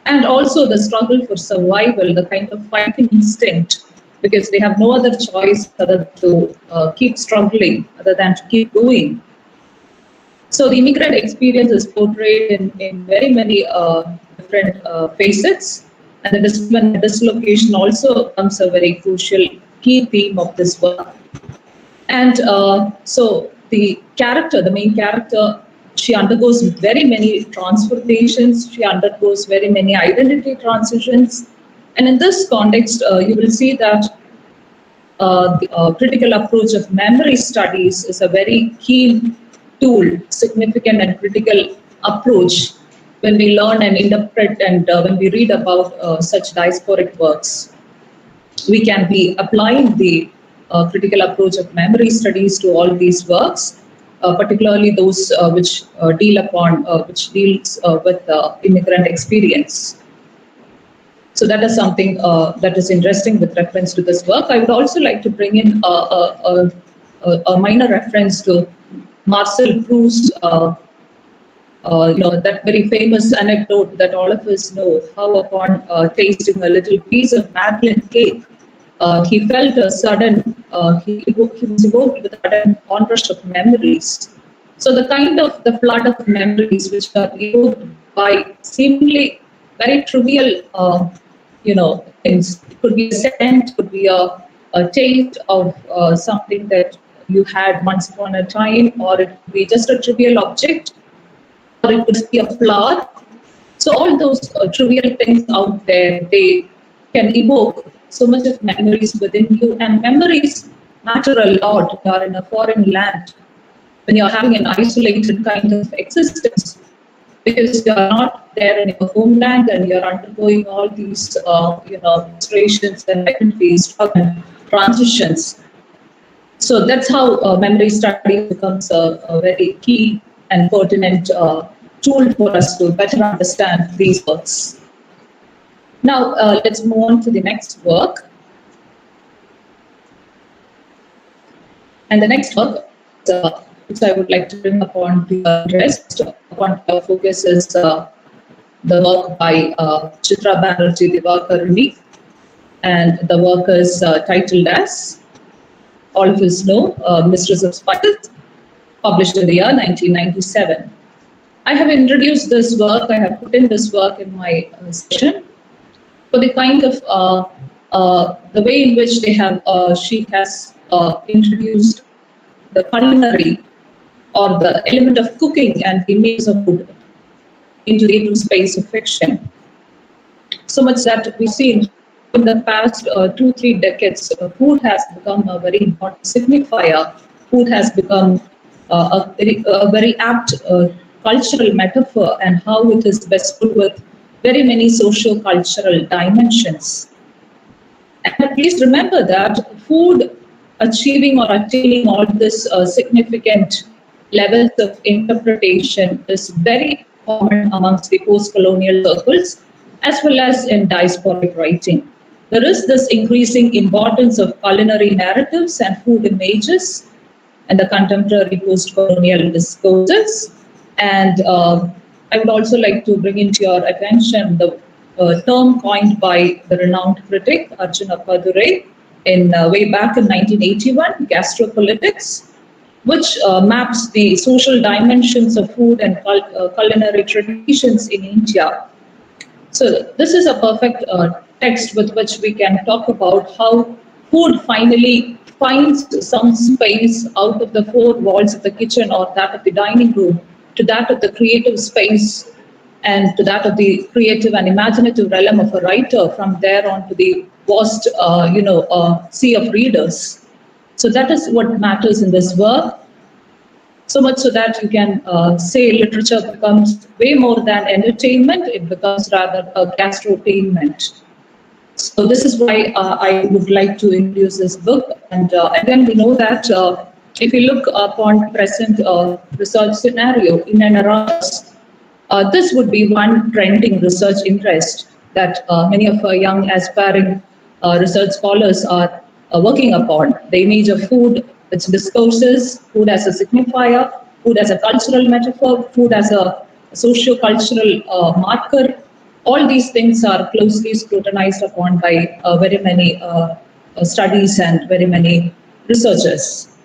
And also the struggle for survival, the kind of fighting instinct, because they have no other choice other to keep struggling, other than to keep going. So the immigrant experience is portrayed in very many different facets. And the dislocation also becomes a very crucial key theme of this work. And so the main character, she undergoes very many transformations, she undergoes very many identity transitions. And in this context, you will see that the critical approach of memory studies is a very key tool, significant and critical approach when we learn and interpret and when we read about such diasporic works. We can be applying the critical approach of memory studies to all these works, particularly those which deals with immigrant experience. So that is something that is interesting with reference to this work. I would also like to bring in a minor reference to Marcel Proust's that very famous anecdote that all of us know, how upon tasting a little piece of Madeleine cake, he felt a sudden, he was evoked with a sudden onrush of memories. So the flood of memories which are evoked by seemingly very trivial, things. It could be a scent, could be a taste of something that you had once upon a time, or it could be just a trivial object, or it could be a flower. So all those trivial things out there, they can evoke so much of memories within you, and memories matter a lot. You are in a foreign land, when you're having an isolated kind of existence, because you are not there in your homeland and you're undergoing all these frustrations and identities and transitions. So that's how memory study becomes a very key and pertinent tool for us to better understand these works. Now, let's move on to the next work. And the next work, which I would like to bring upon the rest, upon our focus is the work by Chitra Banerjee Divakaruni, and the work is titled as, all of us know, Mistress of Spices, published in the year 1997. I have introduced this work, I have put in this work in my session for the kind of, the way in which they have, she has introduced the culinary or the element of cooking and the images of food into the intimate space of fiction. So much that we see in the past 2-3 decades, food has become a very important signifier. Food has become a very apt cultural metaphor, and how it is bestowed with very many socio-cultural dimensions. And please remember that food achieving or attaining all this significant levels of interpretation is very common amongst the post-colonial circles as well as in diasporic writing. There is this increasing importance of culinary narratives and food images and the contemporary post-colonial discourses. And I would also like to bring into your attention the term coined by the renowned critic Arjuna Padurai in way back in 1981, gastropolitics, which maps the social dimensions of food and culinary traditions in India. So this is a perfect text with which we can talk about how food finally finds some space out of the four walls of the kitchen or that of the dining room to that of the creative space and to that of the creative and imaginative realm of a writer, from there on to the vast sea of readers. So that is what matters in this work. So much so that you can say literature becomes way more than entertainment, it becomes rather a gastrotainment. So this is why I would like to introduce this book. And again, we know that if you look upon present research scenario in and around us, this would be one trending research interest that many of our young aspiring research scholars are working upon. The image of food, its discourses, food as a signifier, food as a cultural metaphor, food as a socio-cultural marker. All these things are closely scrutinized upon by very many studies and very many researchers.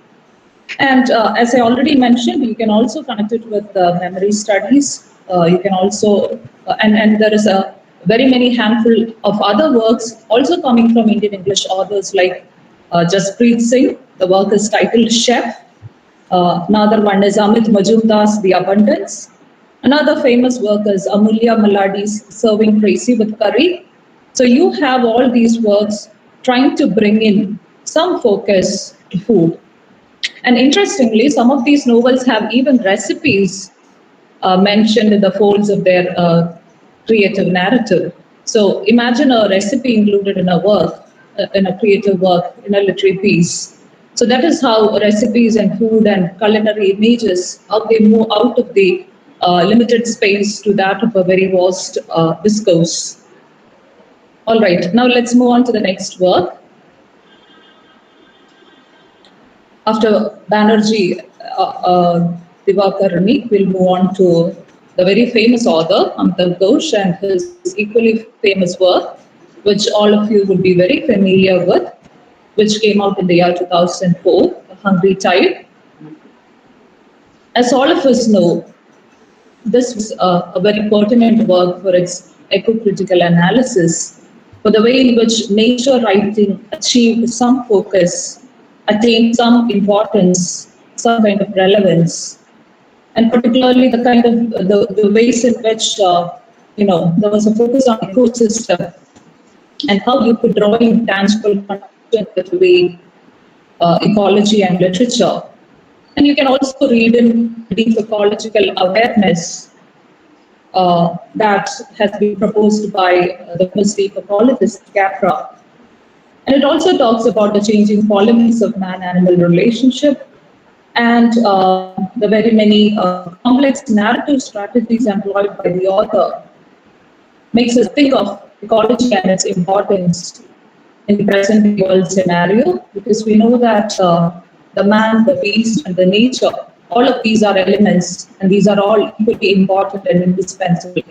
And as I already mentioned, you can also connect it with memory studies. You can also, and there is a very many handful of other works also coming from Indian English authors like Jaspreet Singh. The work is titled Chef. Another one is Amit Majumdar's The Abundance. Another famous work is Amulya Maladi's Serving Crazy with Curry. So you have all these works trying to bring in some focus to food. And interestingly, some of these novels have even recipes mentioned in the folds of their creative narrative. So imagine a recipe included in a work, in a creative work, in a literary piece. So that is how recipes and food and culinary images, how they move out of the limited space to that of a very vast discourse. All right, now let's move on to the next work. After Banerjee Divakarani, we'll move on to the very famous author, Amitabh Ghosh, and his equally famous work, which all of you would be very familiar with, which came out in the year 2004, A Hungry Tide. As all of us know, this was a very pertinent work for its eco-critical analysis, for the way in which nature writing achieved some focus, attained some importance, some kind of relevance, and particularly the kind of the ways in which there was a focus on ecosystem and how you could draw in tangible connection between ecology and literature. And you can also read in deep ecological awareness that has been proposed by the famous deep ecologist Capra. And it also talks about the changing polymers of man-animal relationship and the very many complex narrative strategies employed by the author. Makes us think of ecology and its importance in the present world scenario, because we know that the man, the beast, and the nature, all of these are elements, and these are all equally important and indispensable.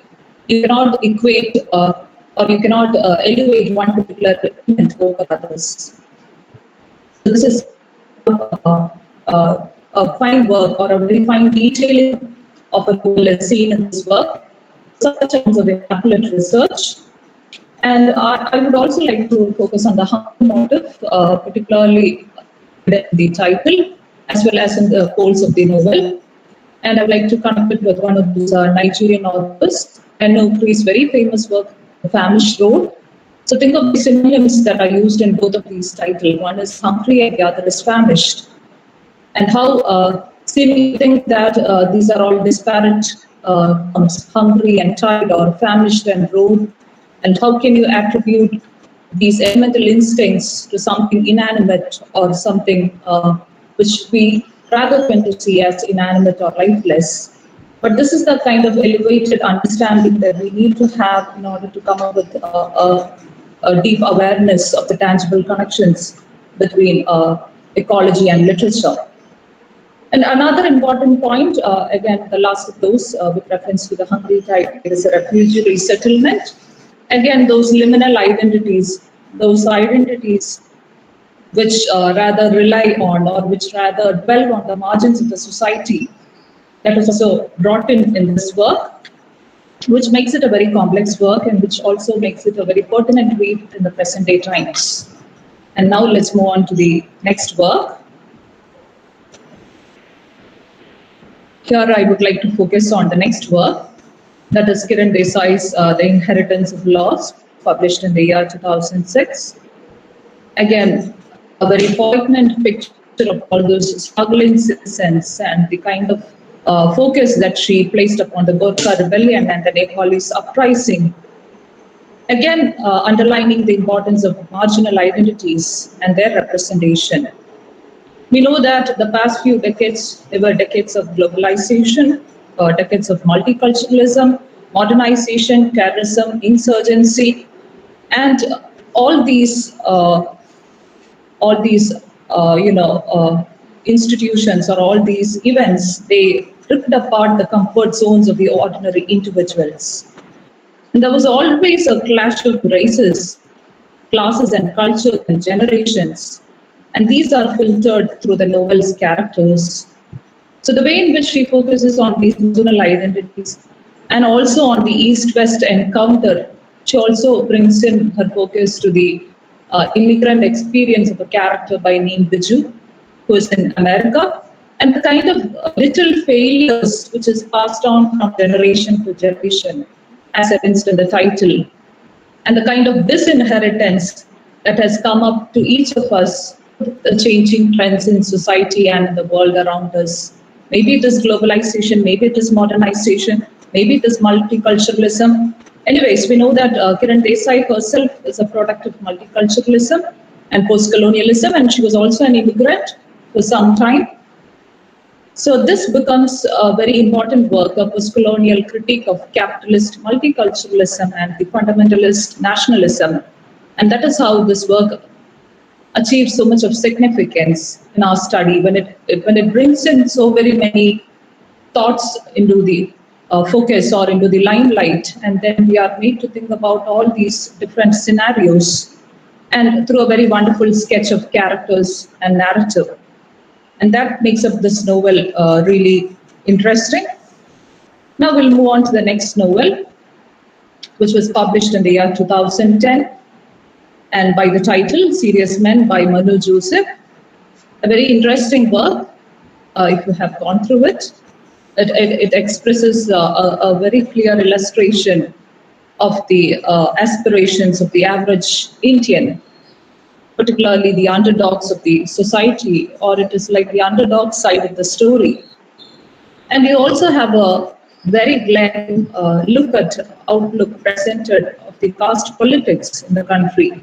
You cannot equate or you cannot elevate one particular element over others. So this is a fine work or a very fine detailing of a novel is seen in this work, such as of immaculate research. And I would also like to focus on the hunger motive, particularly the title, as well as in the folds of the novel. And I would like to connect it with one of these Nigerian authors, Enokri's very famous work, The Famished Road. So think of the synonyms that are used in both of these titles. One is hungry and the other is famished. And how seemingly think that these are all disparate terms, hungry and tired or famished and road. And how can you attribute these elemental instincts to something inanimate or something which we rather tend to see as inanimate or lifeless. But this is the kind of elevated understanding that we need to have in order to come up with a deep awareness of the tangible connections between ecology and literature. And another important point, again, the last of those, with reference to the Hungry Tide, is a refugee resettlement. Again, those liminal identities, those identities which rather rely on or which rather dwell on the margins of the society, that is also brought in this work, which makes it a very complex work and which also makes it a very pertinent read in the present day times. And now let's move on to the next work. Here I would like to focus on the next work, that is Kiran Desai's The Inheritance of Laws, published in the year 2006. Again, a very poignant picture of all those struggling citizens and the kind of focus that she placed upon the Gorkha rebellion and the Nepalese uprising. Again, underlining the importance of marginal identities and their representation. We know that the past few decades, they were decades of globalization, decades of multiculturalism, modernization, terrorism, insurgency, and all these institutions or all these events, they ripped apart the comfort zones of the ordinary individuals. And there was always a clash of races, classes and cultures and generations. And these are filtered through the novel's characters. So the way in which she focuses on these regional identities and also on the East-West encounter, she also brings in her focus to the immigrant experience of a character by name Biju, who is in America, and the kind of little failures which is passed on from generation to generation, as evidenced in the title, and the kind of disinheritance that has come up to each of us, the changing trends in society and in the world around us. Maybe it is globalization, maybe it is modernization, maybe it is multiculturalism. Anyways, we know that Kiran Desai herself is a product of multiculturalism and post-colonialism, and she was also an immigrant for some time. So this becomes a very important work, a post-colonial critique of capitalist multiculturalism and the fundamentalist nationalism. And that is how this work achieves so much of significance in our study when it brings in so very many thoughts into the focus or into the limelight, and then we are made to think about all these different scenarios and through a very wonderful sketch of characters and narrative. And that makes up this novel really interesting. Now we'll move on to the next novel, which was published in the year 2010, and by the title, Serious Men by Manu Joseph. A very interesting work, if you have gone through it. It expresses a very clear illustration of the aspirations of the average Indian, particularly the underdogs of the society, or it is like the underdog side of the story. And we also have a very glaring outlook presented of the caste politics in the country.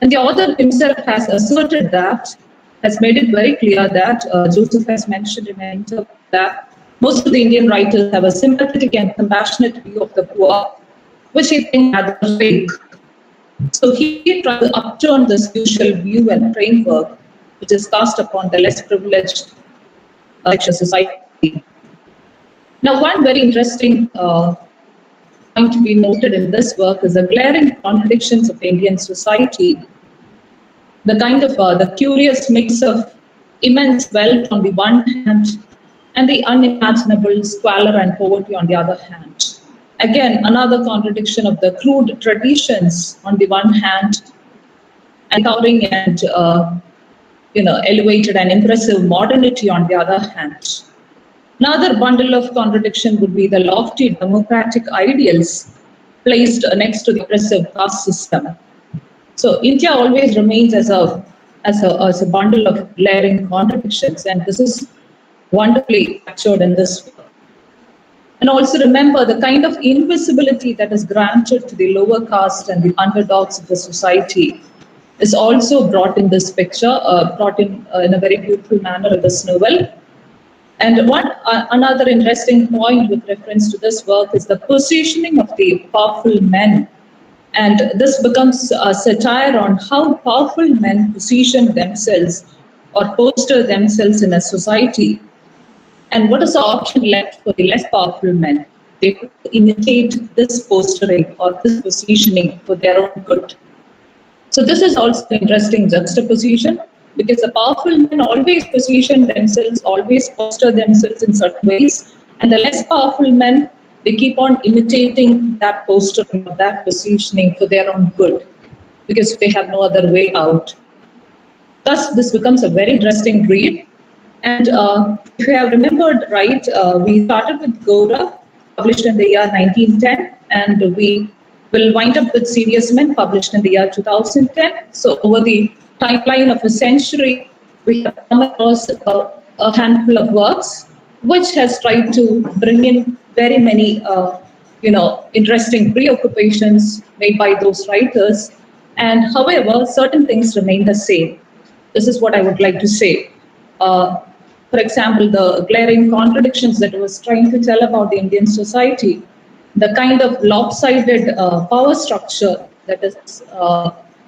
And the author himself has asserted that, has made it very clear that, Joseph has mentioned in an interview that most of the Indian writers have a sympathetic and compassionate view of the poor, which he thinks are fake. So he tried to upturn this usual view and framework, which is cast upon the less privileged society. Now, one very interesting point to be noted in this work is the glaring contradictions of Indian society. The kind of the curious mix of immense wealth on the one hand and the unimaginable squalor and poverty on the other hand. Again, another contradiction of the crude traditions on the one hand, and towering and elevated and impressive modernity on the other hand. Another bundle of contradiction would be the lofty democratic ideals placed next to the oppressive caste system. So India always remains as a bundle of glaring contradictions, and this is wonderfully captured in this work. And also remember the kind of invisibility that is granted to the lower caste and the underdogs of the society is also brought in this picture, brought in a very beautiful manner in this novel. And another interesting point with reference to this work is the positioning of the powerful men. And this becomes a satire on how powerful men position themselves or posture themselves in a society. And what is the option left for the less powerful men? They could imitate this posturing or this positioning for their own good. So this is also an interesting juxtaposition, because the powerful men always position themselves, always posture themselves in certain ways, and the less powerful men, they keep on imitating that posturing or that positioning for their own good, because they have no other way out. Thus, this becomes a very interesting read. And if you have remembered right, we started with Gora, published in the year 1910, and we will wind up with Serious Men, published in the year 2010. So over the timeline of a century, we have come across a handful of works which has tried to bring in very many interesting preoccupations made by those writers. And however, certain things remain the same. This is what I would like to say. For example, the glaring contradictions that I was trying to tell about the Indian society, the kind of lopsided power structure that is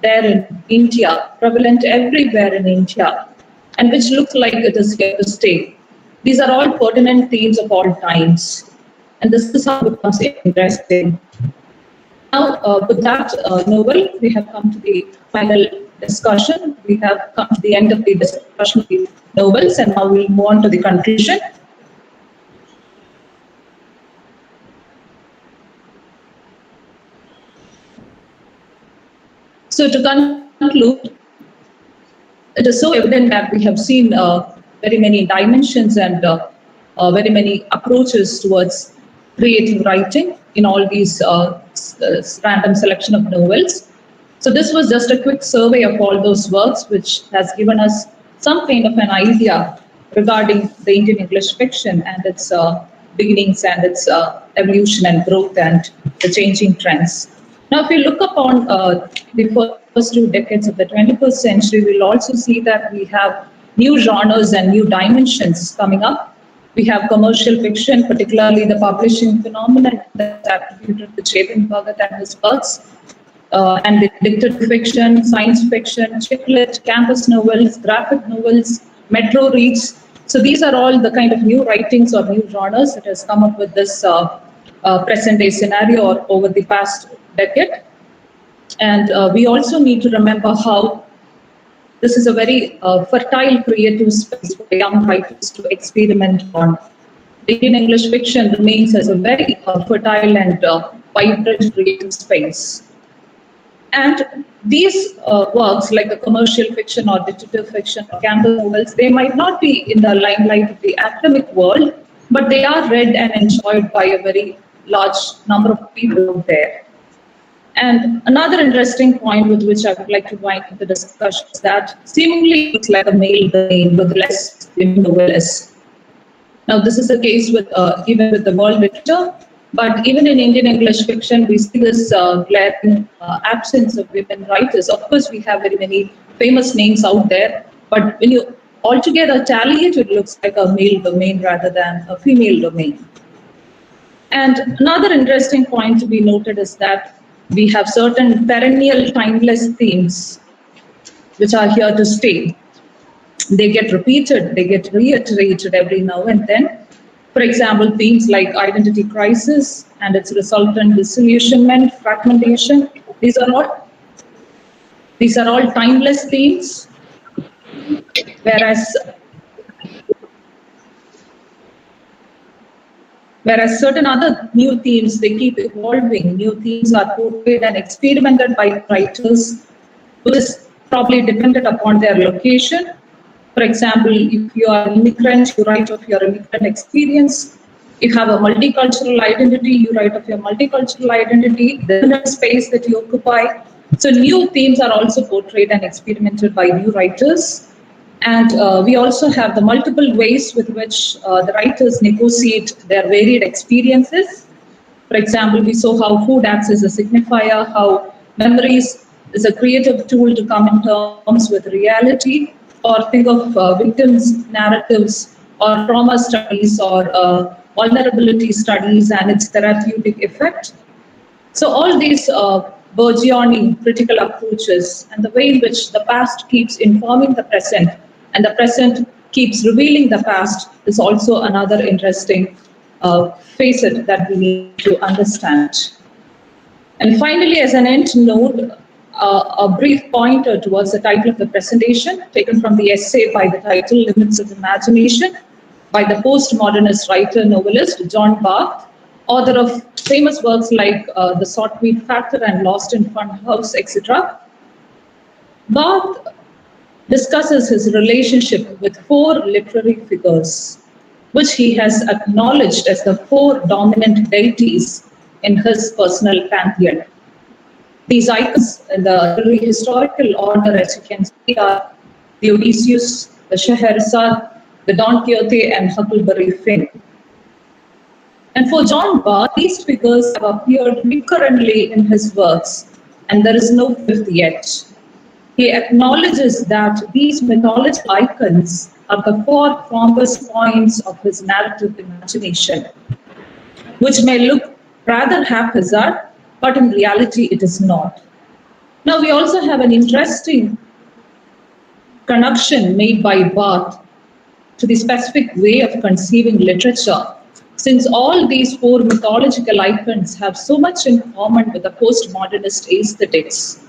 there in India, prevalent everywhere in India, and which looks like it is here to stay. These are all pertinent themes of all times, and this is how it becomes interesting. Now, with that novel, we have come to the final discussion. We have come to the end of the discussion of the novels, and now we'll move on to the conclusion. So to conclude, it is so evident that we have seen very many dimensions and very many approaches towards creative writing in all these random selection of novels. So this was just a quick survey of all those works, which has given us some kind of an idea regarding the Indian English fiction and its beginnings and its evolution and growth and the changing trends. Now, if we look upon the first 2 decades of the 21st century, we'll also see that we have new genres and new dimensions coming up. We have commercial fiction, particularly the publishing phenomenon that's attributed to Chetan Bhagat and his works, and the detective fiction, science fiction, chick lit, campus novels, graphic novels, metro reads. So these are all the kind of new writings or new genres that has come up with this present day scenario or over the past decade. And we also need to remember how this is a very fertile creative space for young writers to experiment on. The Indian English fiction remains as a very fertile and vibrant creative space. And these works, like the commercial fiction or detective fiction or campus novels, they might not be in the limelight of the academic world, but they are read and enjoyed by a very large number of people out there. And another interesting point with which I would like to wind up the discussion is that seemingly looks like a male domain with less women novelists. Now, this is the case with even with the world literature, but even in Indian English fiction, we see this glaring absence of women writers. Of course, we have very many famous names out there, but when you altogether tally it, it looks like a male domain rather than a female domain. And another interesting point to be noted is that we have certain perennial, timeless themes which are here to stay. They get repeated, they get reiterated every now and then. For example, themes like identity crisis and its resultant disillusionment, fragmentation. These are all timeless themes, whereas certain other new themes, they keep evolving. New themes are portrayed and experimented by writers who is probably dependent upon their location. For example, if you are an immigrant, you write of your immigrant experience. If you have a multicultural identity, you write of your multicultural identity, the space that you occupy. So new themes are also portrayed and experimented by new writers. And we also have the multiple ways with which the writers negotiate their varied experiences. For example, we saw how food acts as a signifier, how memories is a creative tool to come in terms with reality, or think of victims' narratives, or trauma studies, or vulnerability studies and its therapeutic effect. So all these burgeoning critical approaches and the way in which the past keeps informing the present and the present keeps revealing the past is also another interesting facet that we need to understand. And finally, as an end note, a brief pointer towards the title of the presentation, taken from the essay by the title Limits of Imagination, by the postmodernist writer novelist John Barth, author of famous works like The Saltweed Factor and Lost in Fun House, etc. Barth discusses his relationship with four literary figures, which he has acknowledged as the four dominant deities in his personal pantheon. These icons in the literary historical order, as you can see, are the Odysseus, the Scheherazade, the Don Quixote, and Huckleberry Finn. And for John Barth, these figures have appeared recurrently in his works, and there is no fifth yet. He acknowledges that these mythological icons are the four compass points of his narrative imagination, which may look rather haphazard, but in reality it is not. Now we also have an interesting connection made by Barth to the specific way of conceiving literature, since all these four mythological icons have so much in common with the postmodernist aesthetics.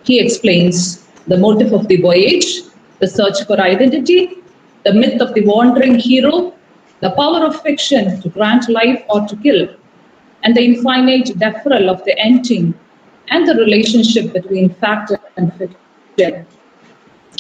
He explains the motive of the voyage, the search for identity, the myth of the wandering hero, the power of fiction to grant life or to kill, and the infinite deferral of the ending, and the relationship between fact and fiction.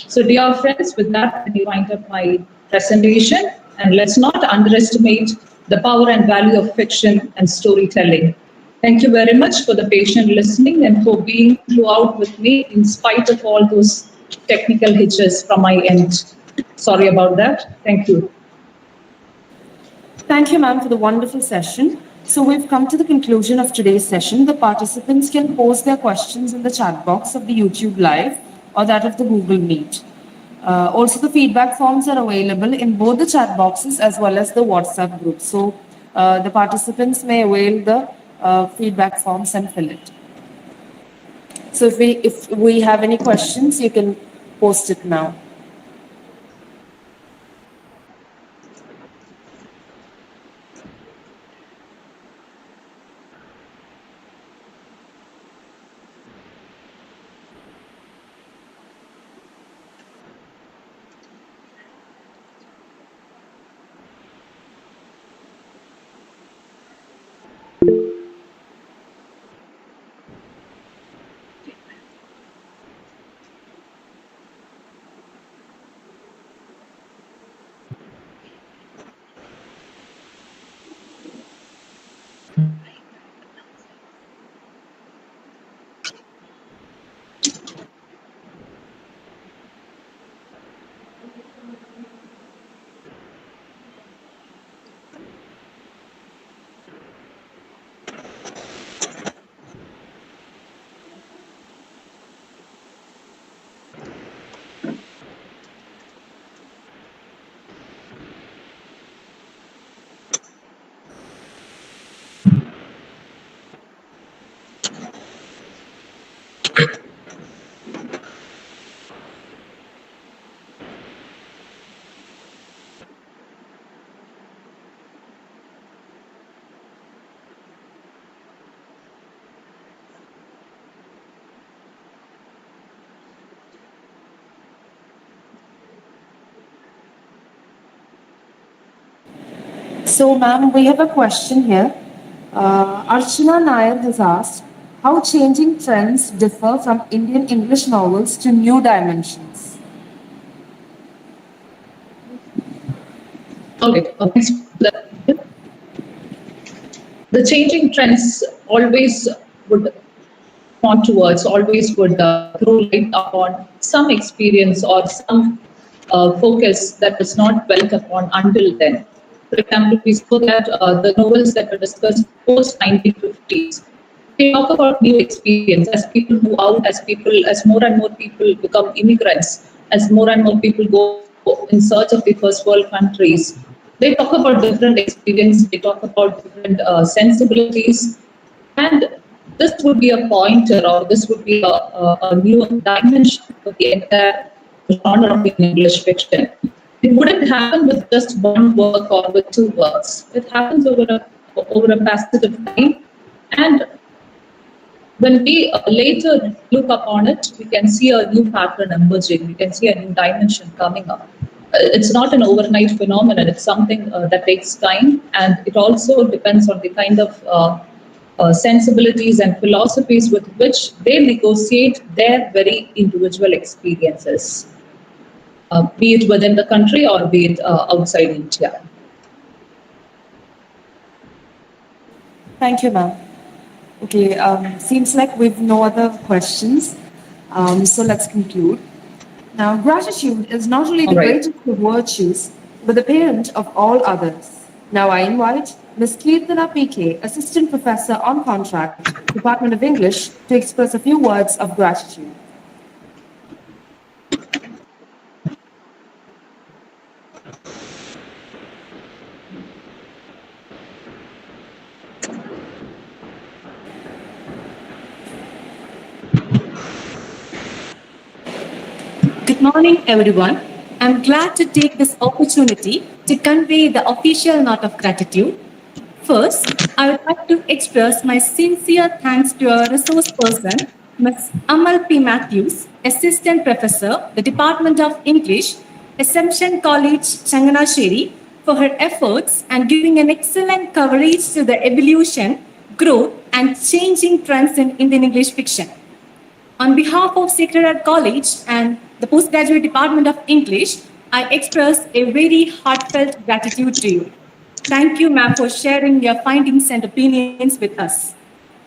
So dear friends, with that, I wind up my presentation, and let's not underestimate the power and value of fiction and storytelling. Thank you very much for the patient listening and for being throughout with me in spite of all those technical hitches from my end. Sorry about that. Thank you. Thank you, ma'am, for the wonderful session. So we've come to the conclusion of today's session. The participants can post their questions in the chat box of the YouTube Live or that of the Google Meet. Also, the feedback forms are available in both the chat boxes as well as the WhatsApp group. So the participants may avail the feedback forms and fill it. So if we have any questions, you can post it now. So, ma'am, we have a question here. Archana Nair has asked, how changing trends differ from Indian English novels to new dimensions? Okay. The changing trends always would point towards, always would throw light upon some experience or some focus that was not dwelt upon until then. For example, we saw that the novels that were discussed post 1950s, they talk about new experience as people move out, as more and more people become immigrants, as more and more people go in search of the first world countries. They talk about different experience, they talk about different sensibilities, and this would be a pointer, or this would be a new dimension for the entire genre of English fiction. It wouldn't happen with just one work or with two works. It happens over a passage of time, and when we later look upon it, we can see a new pattern emerging. We can see a new dimension coming up. It's not an overnight phenomenon. It's something that takes time, and it also depends on the kind of sensibilities and philosophies with which they negotiate their very individual experiences, be it within the country or be it outside India. Thank you, ma'am. Okay, seems like we've no other questions, so let's conclude. Now, gratitude is not only the All right. greatest of virtues, but the parent of all others. Now, I invite Ms. Kirtana PK, Assistant Professor on Contract, Department of English, to express a few words of gratitude. Good morning, everyone. I'm glad to take this opportunity to convey the official note of gratitude. First, I would like to express my sincere thanks to our resource person, Ms. Amal P Mathews, Assistant Professor, the Department of English, Assumption College, Changanacherry, for her efforts and giving an excellent coverage to the evolution, growth, and changing trends in Indian English fiction. On behalf of Sacred Heart College and the Postgraduate Department of English, I express a very heartfelt gratitude to you. Thank you, ma'am, for sharing your findings and opinions with us.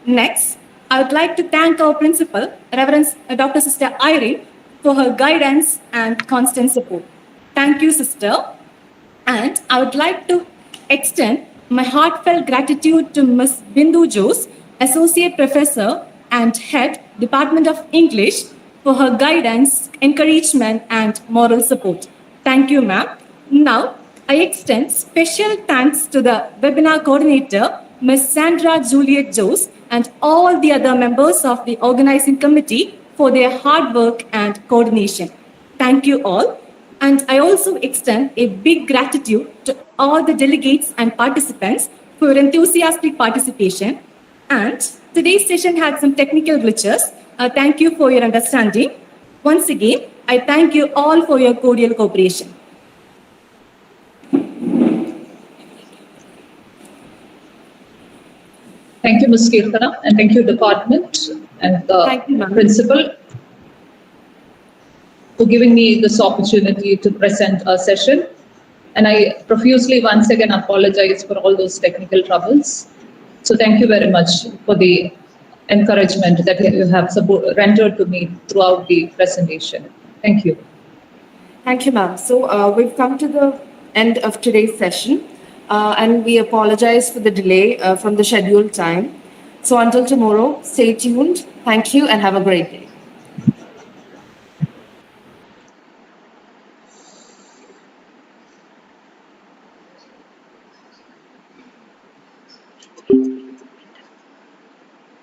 Next, I would like to thank our principal, Reverend Dr. Sister Irene, for her guidance and constant support. Thank you, sister. And I would like to extend my heartfelt gratitude to Ms. Bindu Jose, Associate Professor and Head, Department of English, for her guidance, encouragement, and moral support. Thank you, ma'am. Now, I extend special thanks to the webinar coordinator, Ms. Sandra Juliet Jose, and all the other members of the organizing committee for their hard work and coordination. Thank you all. And I also extend a big gratitude to all the delegates and participants for your enthusiastic participation. And today's session had some technical glitches. Thank you for your understanding. Once again, I thank you all for your cordial cooperation. Thank you, Ms. Kirtana, and thank you, department and the Thank you, ma'am. principal, for giving me this opportunity to present a session. And I profusely once again apologize for all those technical troubles. So thank you very much for the encouragement that you have rendered to me throughout the presentation. Thank you. Thank you, ma'am. So we've come to the end of today's session, and we apologize for the delay from the scheduled time. So until tomorrow, stay tuned. Thank you and have a great day.